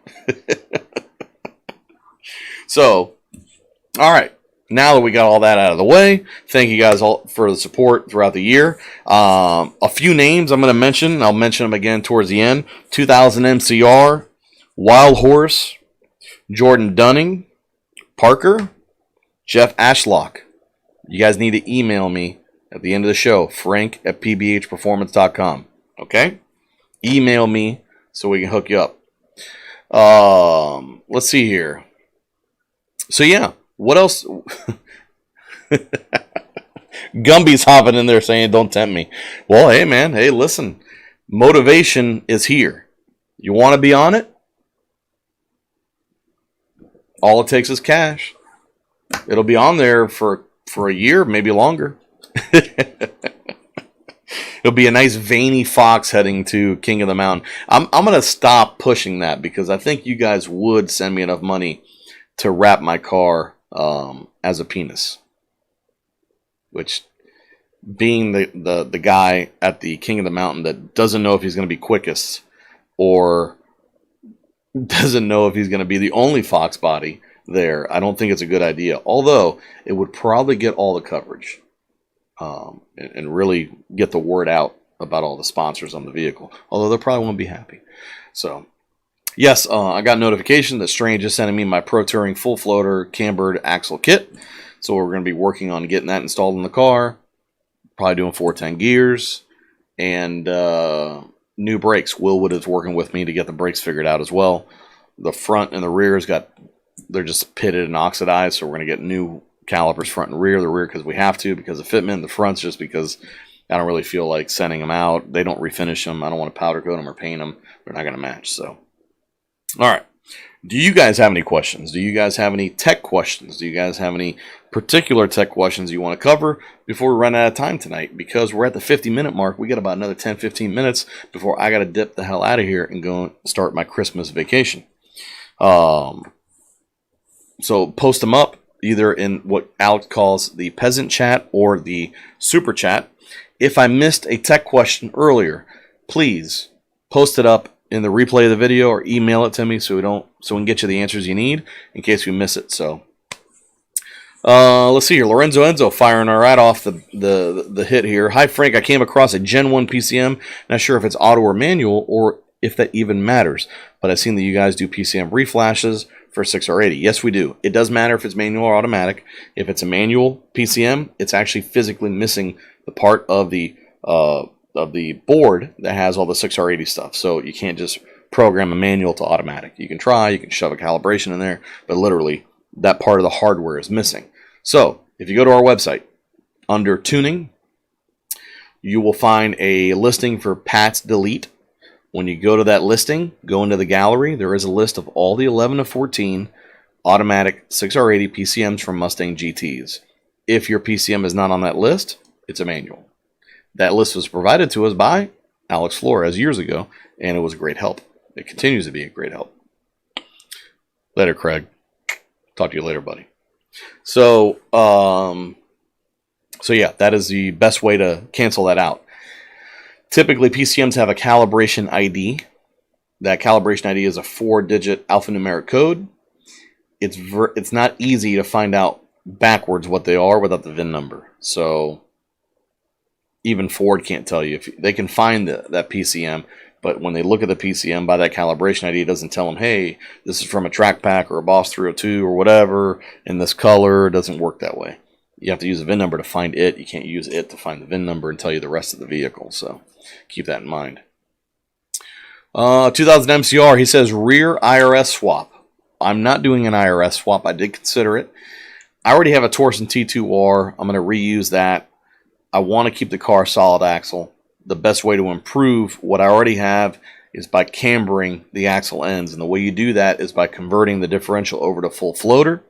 [SPEAKER 1] So, all right. Now that we got all that out of the way, thank you guys all for the support throughout the year. A few names I'm going to mention. I'll mention them again towards the end. 2000 MCR, Wild Horse, Jordan Dunning, Parker, Jeff Ashlock. You guys need to email me at the end of the show, frank@pbhperformance.com. Okay? Email me so we can hook you up. Let's see here. So, yeah. What else? Gumby's hopping in there saying, don't tempt me. Well, hey, man. Hey, listen. Motivation is here. You want to be on it? All it takes is cash. It'll be on there for a year, maybe longer. It'll be a nice veiny fox heading to King of the Mountain. I'm going to stop pushing that because I think you guys would send me enough money to wrap my car as a penis. Which, being the guy at the King of the Mountain that doesn't know if he's going to be quickest or doesn't know if he's going to be the only fox body there, I don't think it's a good idea. Although, it would probably get all the coverage and really get the word out about all the sponsors on the vehicle. Although they probably won't be happy. So, yes, I got notification that Strange is sending me my Pro Touring full floater cambered axle kit. So we're going to be working on getting that installed in the car. Probably doing 410 gears and new brakes. Willwood is working with me to get the brakes figured out as well. The front and the rear they're just pitted and oxidized, so we're going to get new calipers front and rear. The rear because we have to because of fitment. The front's just because I don't really feel like sending them out. They don't refinish them. I don't want to powder coat them or paint them. They're not going to match. So, all right. Do you guys have any questions? Do you guys have any tech questions? Do you guys have any particular tech questions you want to cover before we run out of time tonight? Because we're at the 50-minute mark. We got about another 10, 15 minutes before I got to dip the hell out of here and go start my Christmas vacation. So post them up either in what Alex calls the peasant chat or the super chat. If I missed a tech question earlier, please post it up in the replay of the video or email it to me so we can get you the answers you need in case we miss it. So let's see here. Lorenzo Enzo firing right off the hit here. Hi Frank, I came across a Gen 1 PCM. Not sure if it's auto or manual or if that even matters, but I've seen that you guys do PCM reflashes for 6R80. Yes, we do. It does matter if it's manual or automatic. If it's a manual PCM, it's actually physically missing the part of the board that has all the 6R80 stuff. So you can't just program a manual to automatic. You can try, you can shove a calibration in there, but literally that part of the hardware is missing. So if you go to our website, under tuning, you will find a listing for Pat's Delete. when you go to that listing, go into the gallery, there is a list of all the 11 to 14 automatic 6R80 PCMs from Mustang GTs. If your PCM is not on that list, it's a manual. That list was provided to us by Alex Flores years ago, and it was a great help. It continues to be a great help. Later, Craig. Talk to you later, buddy. So yeah, that is the best way to cancel that out. Typically, PCMs have a calibration ID. That calibration ID is a 4-digit alphanumeric code. It's not easy to find out backwards what they are without the VIN number. So even Ford can't tell you. If they can find that PCM, but when they look at the PCM by that calibration ID, it doesn't tell them, hey, this is from a Track Pack or a Boss 302 or whatever in this color. It doesn't work that way. You have to use a VIN number to find it. You can't use it to find the VIN number and tell you the rest of the vehicle. So keep that in mind. 2000 MCR, he says rear IRS swap. I'm not doing an IRS swap. I did consider it. I already have a Torsen T2R. I'm going to reuse that. I want to keep the car solid axle. The best way to improve what I already have is by cambering the axle ends. And the way you do that is by converting the differential over to full floater.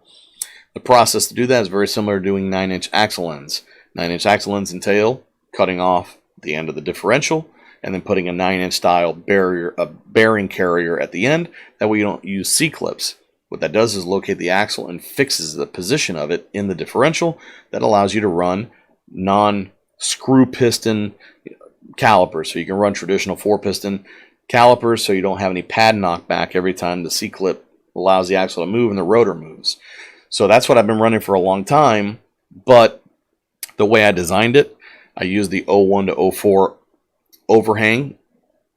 [SPEAKER 1] The process to do that is very similar to doing 9-inch axle ends. 9-inch axle ends entail cutting off the end of the differential and then putting a 9-inch style bearing carrier at the end. That way you don't use C-clips. What that does is locate the axle and fixes the position of it in the differential. That allows you to run non-screw piston calipers. So you can run traditional 4-piston calipers so you don't have any pad knockback every time the C-clip allows the axle to move and the rotor moves. So that's what I've been running for a long time, but the way I designed it, I used the 01 to 04 overhang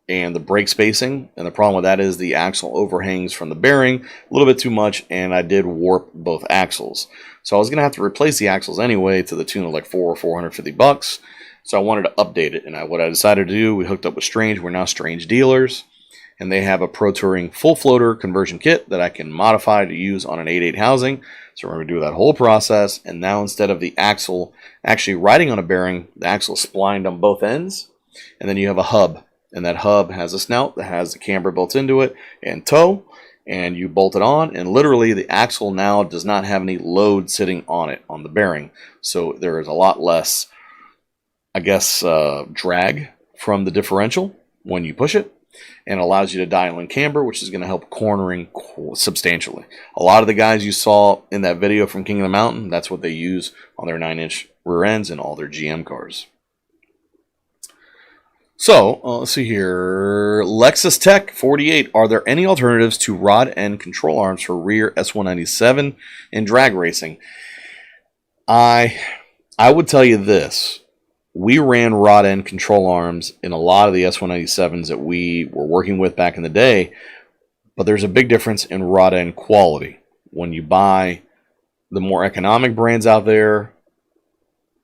[SPEAKER 1] and the brake spacing, and the problem with that is the axle overhangs from the bearing a little bit too much, and I did warp both axles. So I was going to have to replace the axles anyway to the tune of like $450. So I wanted to update it, and what I decided to do, we hooked up with Strange. We're now Strange dealers, and they have a Pro Touring full floater conversion kit that I can modify to use on an 8.8 housing. So we're going to do that whole process, and now instead of the axle actually riding on a bearing, the axle is splined on both ends, and then you have a hub, and that hub has a snout that has the camber built into it and toe, and you bolt it on, and literally the axle now does not have any load sitting on it, on the bearing. So there is a lot less, I guess, drag from the differential when you push it, and allows you to dial in camber, which is going to help cornering substantially. A lot of the guys you saw in that video from King of the Mountain, that's what they use on their 9-inch rear ends in all their GM cars. So, let's see here. Lexus Tech 48. Are there any alternatives to rod end control arms for rear S197 in drag racing? I would tell you this. We ran rod end control arms in a lot of the S197s that we were working with back in the day, but there's a big difference in rod end quality. When you buy the more economic brands out there,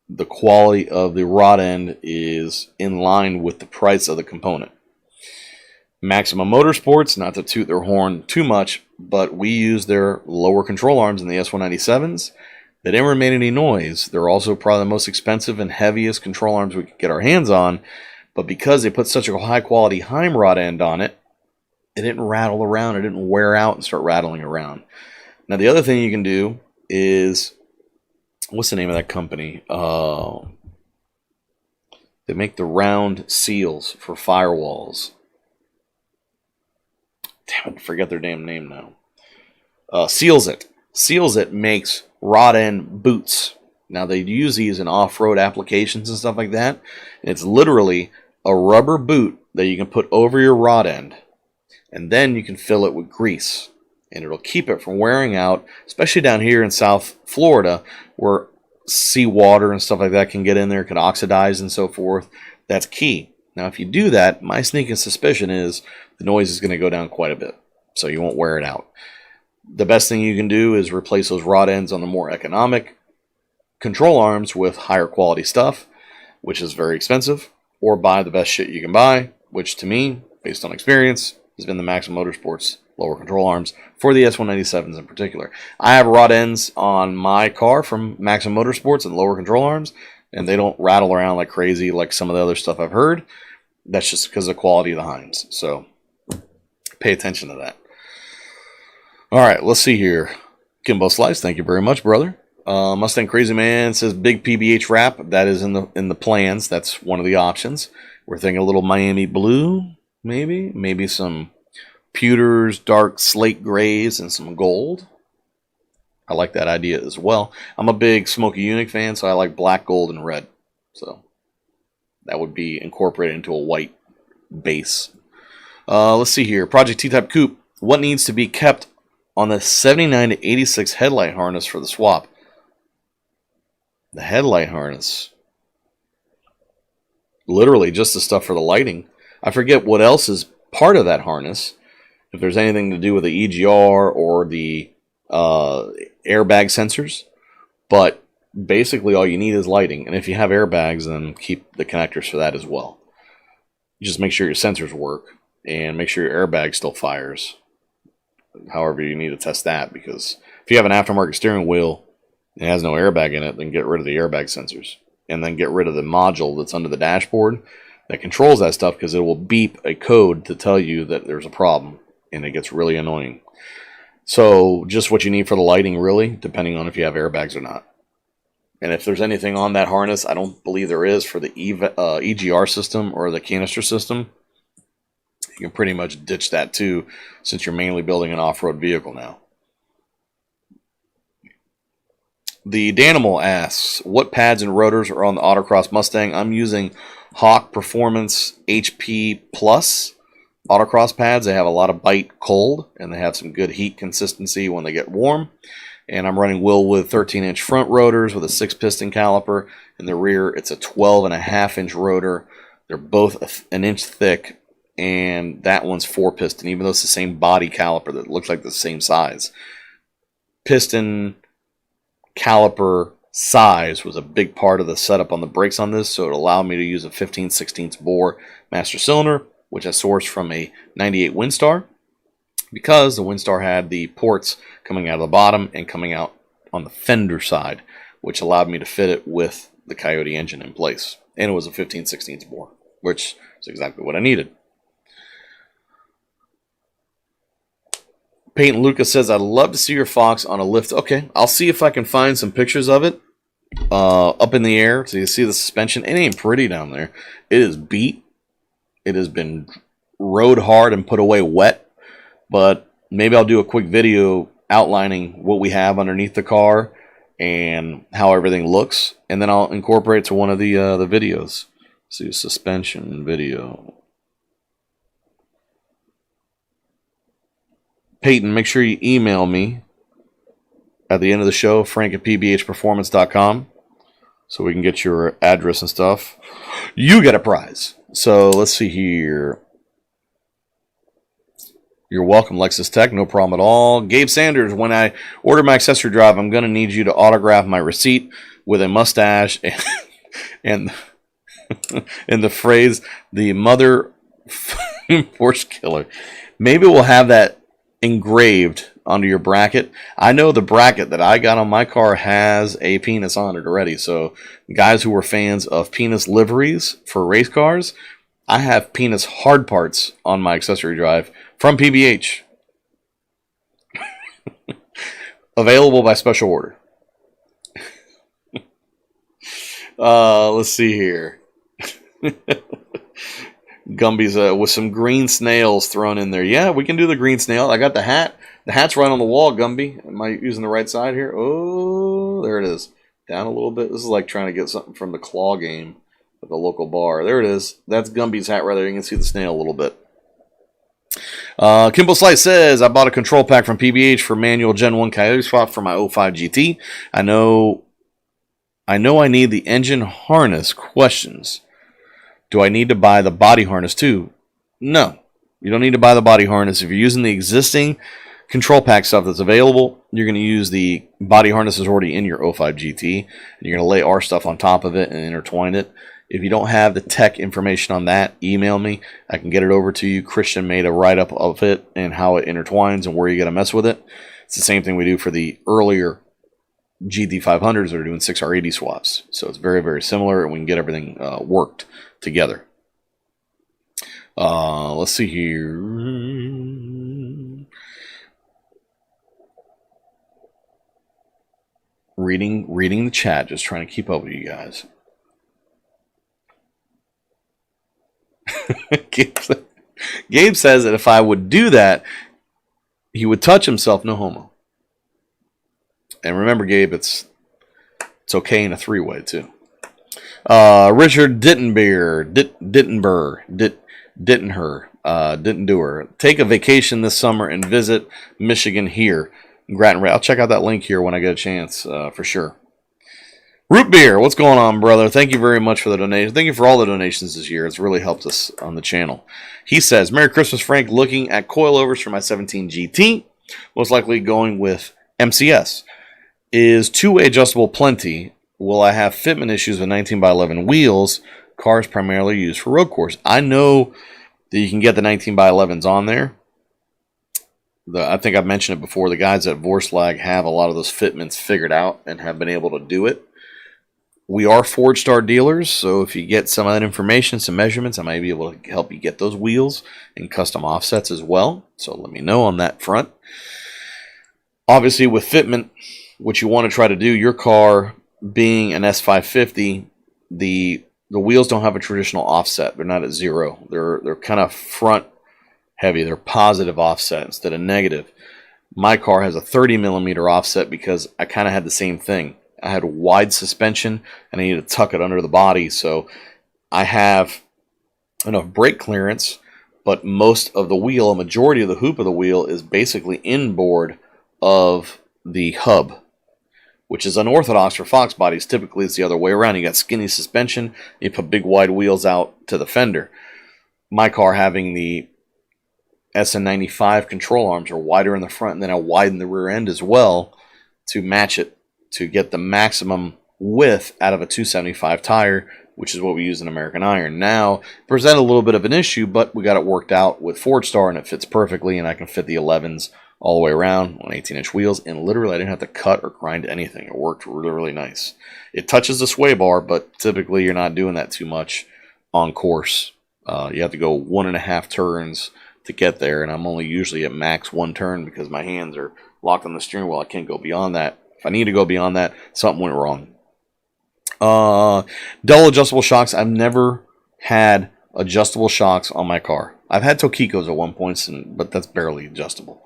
[SPEAKER 1] the quality of the rod end is in line with the price of the component. Maximum Motorsports, not to toot their horn too much, but we use their lower control arms in the S197s. They didn't make any noise. They're also probably the most expensive and heaviest control arms we could get our hands on, but because they put such a high quality Heim rod end on it, it didn't rattle around, it didn't wear out and start rattling around. Now the other thing you can do is, what's the name of that company? They make the round seals for firewalls. Damn it, I forget their damn name now. Seals It. Seals It makes rod end boots. Now they use these in off-road applications and stuff like that. And it's literally a rubber boot that you can put over your rod end, and then you can fill it with grease, and it'll keep it from wearing out, especially down here in South Florida where seawater and stuff like that can get in there, can oxidize and so forth. That's key. Now if you do that, my sneaking suspicion is the noise is going to go down quite a bit, so you won't wear it out. The best thing you can do is replace those rod ends on the more economic control arms with higher quality stuff, which is very expensive, or buy the best shit you can buy, which to me, based on experience, has been the Maximum Motorsports lower control arms for the S197s in particular. I have rod ends on my car from Maximum Motorsports and lower control arms, and they don't rattle around like crazy like some of the other stuff I've heard. That's just because of the quality of the hinds. So pay attention to that. All right, let's see here. Kimbo Slice, thank you very much, brother. Mustang Crazy Man says big PBH wrap. That is in the plans. That's one of the options. We're thinking a little Miami blue, maybe some pewters, dark slate grays, and some gold. I like that idea as well. I'm a big Smokey Unique fan, so I like black, gold, and red. So that would be incorporated into a white base. Let's see here. Project T-Type Coupe. What needs to be kept on the 79 to 86 headlight harness for the swap? The headlight harness. Literally just the stuff for the lighting. I forget what else is part of that harness. If there's anything to do with the EGR or the airbag sensors. But basically all you need is lighting. And if you have airbags, then keep the connectors for that as well. Just make sure your sensors work. And make sure your airbag still fires. However you need to test that. Because if you have an aftermarket steering wheel, it has no airbag in it, then get rid of the airbag sensors. And then get rid of the module that's under the dashboard that controls that stuff, because it will beep a code to tell you that there's a problem. And it gets really annoying. So just what you need for the lighting, really, depending on if you have airbags or not. And if there's anything on that harness, I don't believe there is for the EGR system or the canister system. You can pretty much ditch that too, since you're mainly building an off-road vehicle now. The Danimal asks, what pads and rotors are on the Autocross Mustang? I'm using Hawk Performance HP Plus Autocross pads. They have a lot of bite cold, and they have some good heat consistency when they get warm. And I'm running Willwood 13-inch front rotors with a 6-piston caliper. In the rear, it's a 12.5-inch rotor. They're both an inch thick, and that one's 4-piston, even though it's the same body caliper that looks like the same size. Piston caliper size was a big part of the setup on the brakes on this, so it allowed me to use a 15/16 bore master cylinder, which I sourced from a 98 Windstar, because the Windstar had the ports coming out of the bottom and coming out on the fender side, which allowed me to fit it with the Coyote engine in place. And it was a 15/16 bore, which is exactly what I needed. Peyton Lucas says, I'd love to see your Fox on a lift. Okay, I'll see if I can find some pictures of it up in the air so you see the suspension. It ain't pretty down there. It is beat. It has been rode hard and put away wet. But maybe I'll do a quick video outlining what we have underneath the car and how everything looks. And then I'll incorporate it to one of the videos. See, suspension video. Peyton, make sure you email me at the end of the show, frank@pbhperformance.com, so we can get your address and stuff. You get a prize. So let's see here. You're welcome, Lexus Tech. No problem at all. Gabe Sanders, when I order my accessory drive, I'm going to need you to autograph my receipt with a mustache and the phrase, the mother Porsche killer. Maybe we'll have that engraved onto your bracket. I know the bracket that I got on my car has a penis on it already. So guys who are fans of penis liveries for race cars, I have penis hard parts on my accessory drive from PBH. Available by special order. Let's see here. Gumby's with some green snails thrown in there. Yeah, we can do the green snail. I got the hat. The hat's right on the wall, Gumby. Am I using the right side here? Oh, there it is. Down a little bit. This is like trying to get something from the claw game at the local bar. There it is. That's Gumby's hat right there. You can see the snail a little bit. Kimball Slice says, I bought a control pack from PBH for manual Gen 1 Coyote Swap for my 05 GT. I know I need the engine harness. Questions. Do I need to buy the body harness too? No. You don't need to buy the body harness. If you're using the existing control pack stuff that's available, you're going to use the body harness that's already in your 05 GT. And you're going to lay our stuff on top of it and intertwine it. If you don't have the tech information on that, email me. I can get it over to you. Christian made a write-up of it and how it intertwines and where you got to mess with it. It's the same thing we do for the earlier GT500s that are doing 6R80 swaps. So it's very, very similar, and we can get everything worked together. Let's see here. Reading the chat, just trying to keep up with you guys. Gabe says that if I would do that, he would touch himself, no homo. And remember, Gabe, it's okay in a three-way too. Richard didn't do her. Take a vacation this summer and visit Michigan here. Grattan Ray. I'll check out that link here when I get a chance, for sure. Root Beer, what's going on, brother? Thank you very much for the donation. Thank you for all the donations this year. It's really helped us on the channel. He says, Merry Christmas, Frank. Looking at coilovers for my 17 GT. Most likely going with MCS. Is two-way adjustable plenty? Will I have fitment issues with 19x11 wheels? Cars primarily used for road course. I know that you can get the 19x11s on there. I think I've mentioned it before. The guys at Vorslag have a lot of those fitments figured out and have been able to do it. We are Ford Star dealers, so if you get some of that information, some measurements, I might be able to help you get those wheels and custom offsets as well. So let me know on that front. Obviously, with fitment, what you want to try to do, your car being an S550, the wheels don't have a traditional offset. They're not at zero. They're kind of front heavy. They're positive offset instead of negative. My car has a 30 millimeter offset because I kind of had the same thing. I had wide suspension and I needed to tuck it under the body, so I have enough brake clearance, but most of the wheel, a majority of the hoop of the wheel, is basically inboard of the hub, which is unorthodox for Fox bodies. Typically, it's the other way around. You got skinny suspension, you put big wide wheels out to the fender. My car, having the SN95 control arms, are wider in the front, and then I widen the rear end as well to match it, to get the maximum width out of a 275 tire, which is what we use in American Iron. Now, present a little bit of an issue, but we got it worked out with Ford Star, and it fits perfectly, and I can fit the 11s all the way around on 18-inch wheels, and literally I didn't have to cut or grind anything. It worked really, really nice. It touches the sway bar, but typically you're not doing that too much on course. You have to go 1.5 turns to get there, and I'm only usually at max 1 turn because my hands are locked on the steering wheel. I can't go beyond that. If I need to go beyond that, something went wrong. Double adjustable shocks. I've never had adjustable shocks on my car. I've had Tokikos at one point, but that's barely adjustable.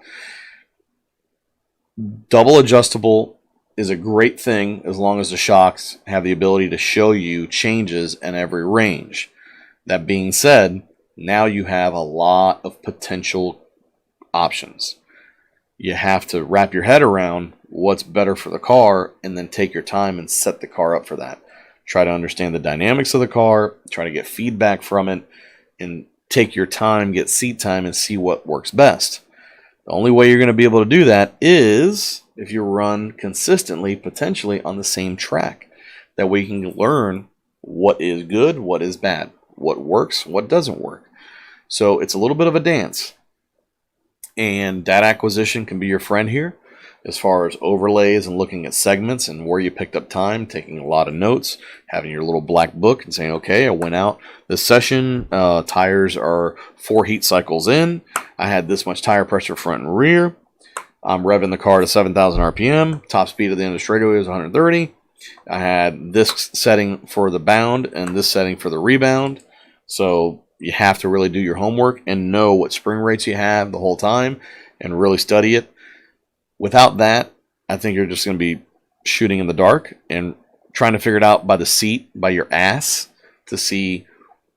[SPEAKER 1] Double adjustable is a great thing as long as the shocks have the ability to show you changes in every range. That being said, now you have a lot of potential options. You have to wrap your head around what's better for the car and then take your time and set the car up for that. Try to understand the dynamics of the car, try to get feedback from it, and take your time, get seat time, and see what works best. The only way you're going to be able to do that is if you run consistently, potentially on the same track. That way you can learn what is good, what is bad, what works, what doesn't work. So it's a little bit of a dance. And data acquisition can be your friend here as far as overlays and looking at segments and where you picked up time, taking a lot of notes, having your little black book and saying, okay, I went out this session, tires are 4 heat cycles in, I had this much tire pressure front and rear, I'm revving the car to 7,000 RPM, top speed at the end of the straightaway was 130, I had this setting for the bound and this setting for the rebound. So you have to really do your homework and know what spring rates you have the whole time and really study it. Without that, I think you're just going to be shooting in the dark and trying to figure it out by the seat, by your ass, to see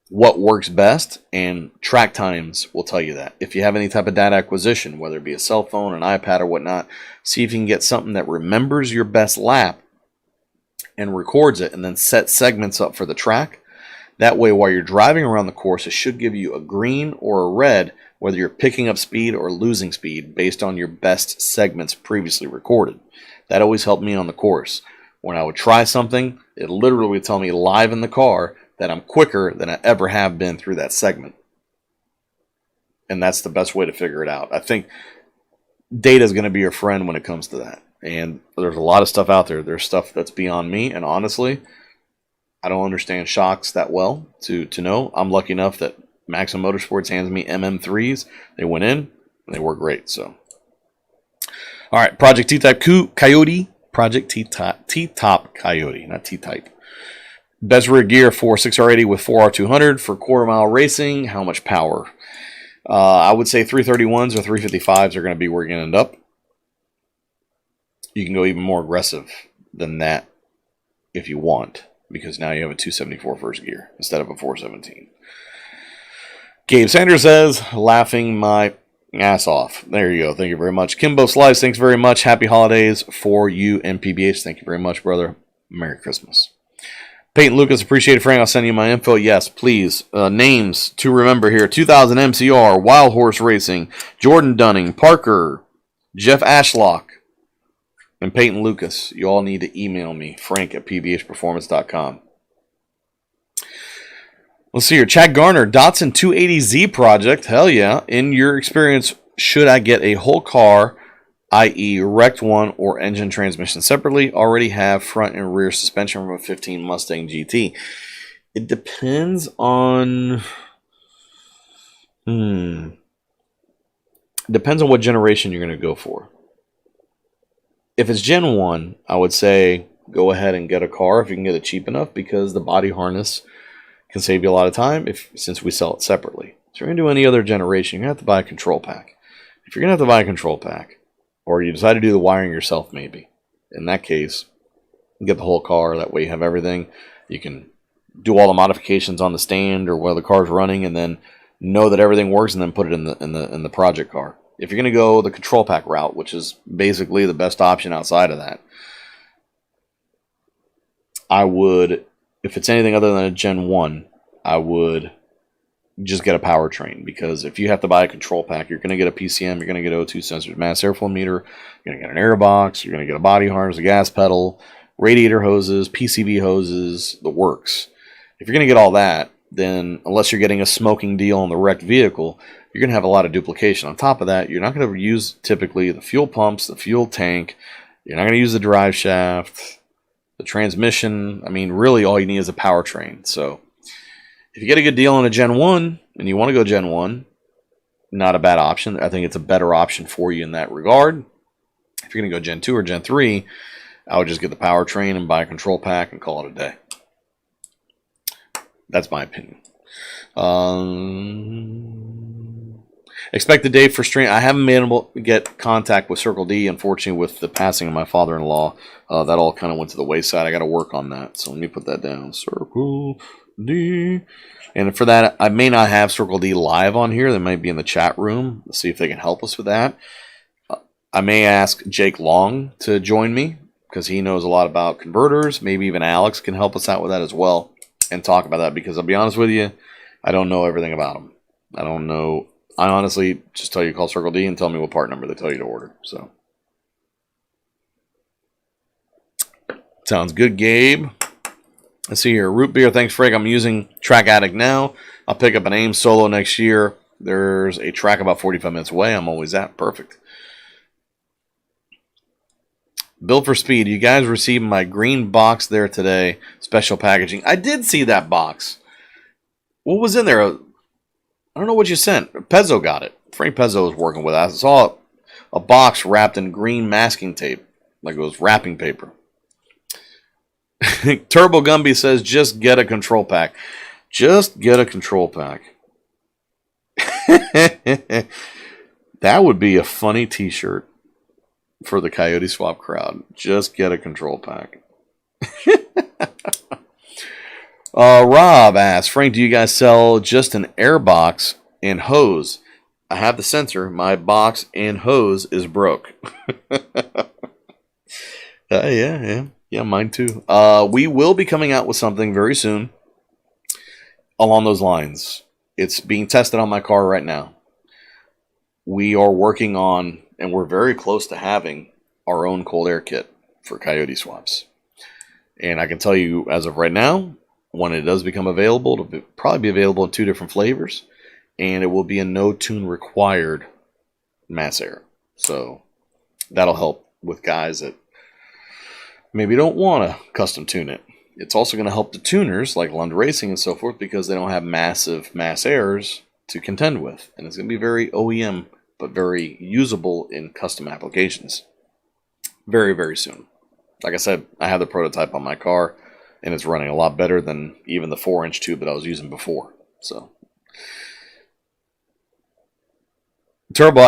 [SPEAKER 1] what works best, and track times will tell you that. If you have any type of data acquisition, whether it be a cell phone, an iPad, or whatnot, see if you can get something that remembers your best lap and records it and then set segments up for the track. That way, while you're driving around the course, it should give you a green or a red, whether you're picking up speed or losing speed based on your best segments previously recorded. That always helped me on the course. When I would try something, it literally would tell me live in the car that I'm quicker than I ever have been through that segment. And that's the best way to figure it out. I think data is going to be your friend when it comes to that. And there's a lot of stuff out there. There's stuff that's beyond me, and honestly, I don't understand shocks that well to know. I'm lucky enough that Maximum Motorsports hands me MM3s. They went in, and they work great. So, all right, Project T-Type Coyote. Project T-Top Coyote, not T-Type. Best rear gear for 6R80 with 4R200 for quarter-mile racing. How much power? I would say 331s or 355s are going to be where you're going to end up. You can go even more aggressive than that if you want, because now you have a 274 first gear instead of a 417. Gabe Sanders says, laughing my ass off. There you go. Thank you very much. Kimbo Slice, thanks very much. Happy holidays for you and PBH. Thank you very much, brother. Merry Christmas. Peyton Lucas, appreciate it, Frank. I'll send you my info. Yes, please. Names to remember here. 2000 MCR, Wild Horse Racing, Jordan Dunning, Parker, Jeff Ashlock, and Peyton Lucas. You all need to email me, frank@pbhperformance.com. Let's see here. Chad Garner, Datsun 280Z project. Hell yeah. In your experience, should I get a whole car, i.e. wrecked one or engine transmission separately? Already have front and rear suspension from a 15 Mustang GT. It depends on... Depends on what generation you're going to go for. If it's Gen 1, I would say go ahead and get a car if you can get it cheap enough, because the body harness can save you a lot of time since we sell it separately. So if you're going to do any other generation, you're going to have to buy a control pack. If you're going to have to buy a control pack, or you decide to do the wiring yourself maybe, in that case, you get the whole car. That way you have everything. You can do all the modifications on the stand or while the car's running, and then know that everything works, and then put it in the project car. If you're going to go the control pack route, which is basically the best option outside of that, I would, if it's anything other than a Gen 1, I would just get a powertrain, because if you have to buy a control pack, you're going to get a PCM, you're going to get O2 sensors, mass airflow meter, you're going to get an air box, you're going to get a body harness, a gas pedal, radiator hoses, PCV hoses, the works. If you're going to get all that, then unless you're getting a smoking deal on the wrecked vehicle, you're going to have a lot of duplication. On top of that, you're not going to use typically the fuel pumps, the fuel tank. You're not going to use the drive shaft, the transmission. I mean, really all you need is a powertrain. So if you get a good deal on a Gen 1 and you want to go Gen 1, not a bad option. I think it's a better option for you in that regard. If you're going to go Gen 2 or Gen 3, I would just get the powertrain and buy a control pack and call it a day. That's my opinion. Expected date for stream. I haven't been able to get contact with Circle D, unfortunately, with the passing of my father-in-law. That all kind of went to the wayside. I got to work on that. So let me put that down. Circle D. And for that, I may not have Circle D live on here. They might be in the chat room. Let's see if they can help us with that. I may ask Jake Long to join me, because he knows a lot about converters. Maybe even Alex can help us out with that as well and talk about that, because I'll be honest with you, I don't know everything about them. I don't know. I honestly just tell you call Circle D and tell me what part number they tell you to order. So sounds good, Gabe. Let's see here. Root beer. Thanks, Frank. I'm using Track Addict now. I'll pick up an AIM Solo next year. There's a track about 45 minutes away. I'm always at. Perfect. Built for Speed. You guys received my green box there today. Special packaging. I did see that box. What was in there? I don't know what you sent. Pezzo got it. Frank Pezzo was working with us. I saw a box wrapped in green masking tape, like it was wrapping paper. Turbo Gumby says, just get a control pack. Just get a control pack. That would be a funny t-shirt for the Coyote Swap crowd. Just get a control pack. Rob asks, Frank, do you guys sell just an air box and hose? I have the sensor. My box and hose is broke. Yeah, mine too. We will be coming out with something very soon along those lines. It's being tested on my car right now. We are working on, and we're very close to having, our own cold air kit for Coyote Swaps. And I can tell you, as of right now, when it does become available, it'll probably be available in 2 different flavors, and it will be a no tune required mass air. So that'll help with guys that maybe don't want to custom tune it. It's also going to help the tuners like Lund Racing and so forth, because they don't have massive mass airs to contend with. And it's going to be very OEM, but very usable in custom applications. Very, very soon. Like I said, I have the prototype on my car, and it's running a lot better than even the 4-inch tube that I was using before. So, Turbo,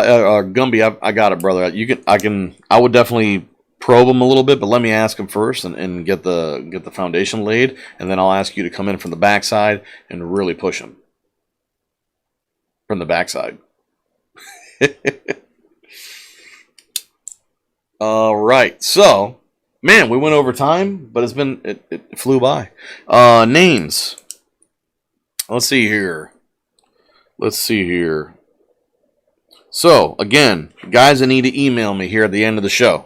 [SPEAKER 1] Gumby, I got it, brother. I would definitely probe them a little bit, but let me ask them first and get the foundation laid, and then I'll ask you to come in from the backside and really push them from the backside. All right, so man, we went over time, but it flew by. Names. Let's see here. So again, guys that need to email me here at the end of the show.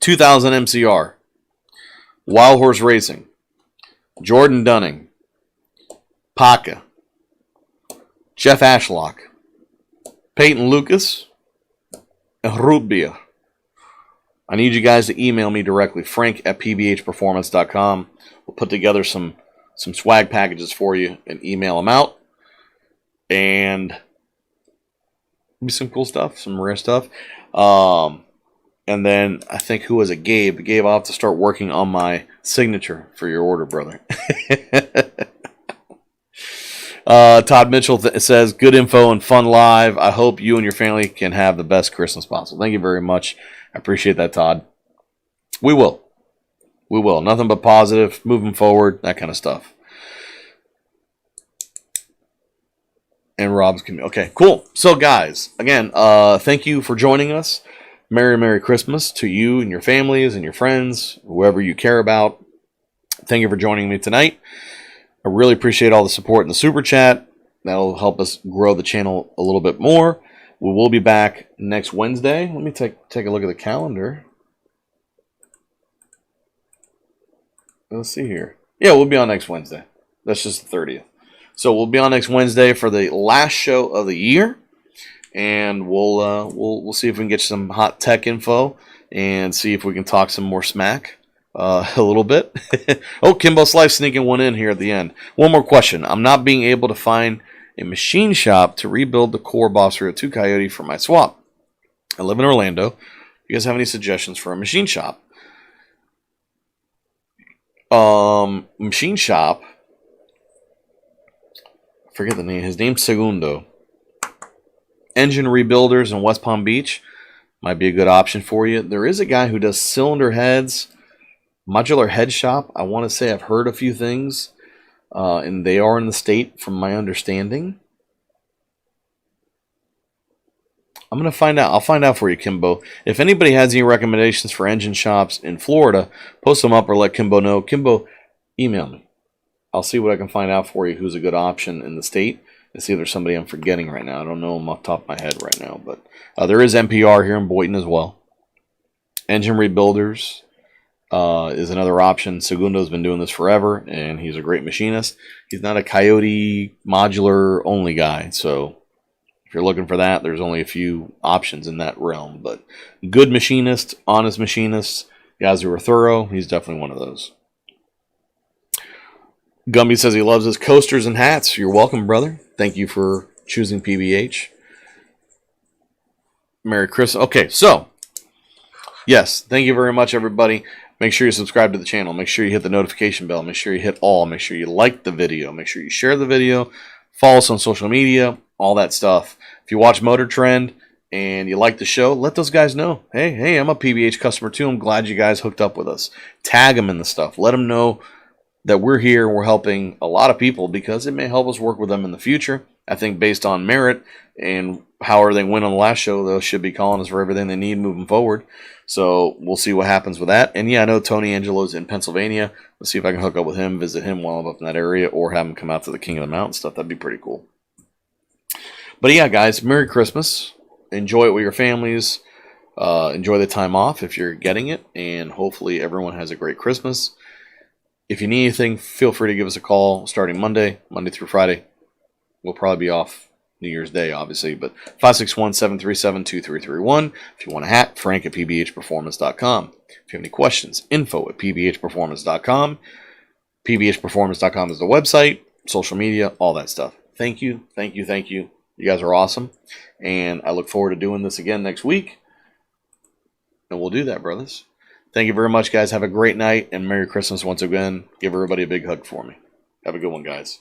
[SPEAKER 1] 2000 MCR, Wild Horse Racing, Jordan Dunning, Paca, Jeff Ashlock, Peyton Lucas, and Rubia. I need you guys to email me directly, frank@pbhperformance.com. We'll put together some swag packages for you and email them out. And be some cool stuff, some rare stuff. And then I think, who was it? Gabe. Gabe, I'll have to start working on my signature for your order, brother. Todd Mitchell says, good info and fun live. I hope you and your family can have the best Christmas possible. Thank you very much. I appreciate that, Todd. We will. Nothing but positive, moving forward, that kind of stuff. And Rob's okay, cool. So, guys, again, thank you for joining us. Merry Christmas to you and your families and your friends, whoever you care about. Thank you for joining me tonight. I really appreciate all the support in the super chat. That'll help us grow the channel a little bit more. We will be back next Wednesday. Let me take a look at the calendar. Let's see here. Yeah, we'll be on next Wednesday. That's just the 30th. So we'll be on next Wednesday for the last show of the year. And we'll see if we can get some hot tech info and see if we can talk some more smack a little bit. Oh, Kimbo Slice sneaking one in here at the end. One more question. I'm not being able to find a machine shop to rebuild the core Boss 302 Coyote for my swap. I live in Orlando. You guys have any suggestions for a machine shop? Machine shop. I forget the name. His name's Segundo. Engine Rebuilders in West Palm Beach might be a good option for you. There is a guy who does cylinder heads, modular head shop. I want to say I've heard a few things, and they are in the state from my understanding. I'm going to find out. I'll find out for you, Kimbo. If anybody has any recommendations for engine shops in Florida, post them up or let Kimbo know. Kimbo, email me. I'll see what I can find out for you who's a good option in the state. And see if there's somebody I'm forgetting right now. I don't know them off the top of my head right now. But there is NPR here in Boynton as well. Engine Rebuilders is another option. Segundo's been doing this forever, and he's a great machinist. He's not a Coyote modular only guy. So if you're looking for that, there's only a few options in that realm. But good machinist, honest machinists, guys who are thorough, he's definitely one of those. Gumby says he loves his coasters and hats. You're welcome, brother. Thank you for choosing PBH. Merry Christmas. Okay, so, yes, thank you very much, everybody. Make sure you subscribe to the channel. Make sure you hit the notification bell. Make sure you hit all. Make sure you like the video. Make sure you share the video. Follow us on social media, all that stuff. If you watch Motor Trend and you like the show, let those guys know. Hey, I'm a PBH customer too. I'm glad you guys hooked up with us. Tag them in the stuff. Let them know that we're here and we're helping a lot of people because it may help us work with them in the future. I think based on merit and how everything went on the last show, they should be calling us for everything they need moving forward. So we'll see what happens with that. And yeah, I know Tony Angelo's in Pennsylvania. Let's see if I can hook up with him, visit him while I'm up in that area, or have him come out to the King of the Mountain stuff. That'd be pretty cool. But yeah, guys, Merry Christmas. Enjoy it with your families. Enjoy the time off if you're getting it. And hopefully everyone has a great Christmas. If you need anything, feel free to give us a call starting Monday through Friday. We'll probably be off New Year's Day, obviously, but 561-737-2331. If you want a hat, frank@pbhperformance.com. If you have any questions, info@pbhperformance.com. pbhperformance.com is the website, social media, all that stuff. thank you, thank you, thank you. You guys are awesome. And I look forward to doing this again next week. And we'll do that, brothers. Thank you very much, guys. Have a great night and Merry Christmas once again. Give everybody a big hug for me. Have a good one, guys.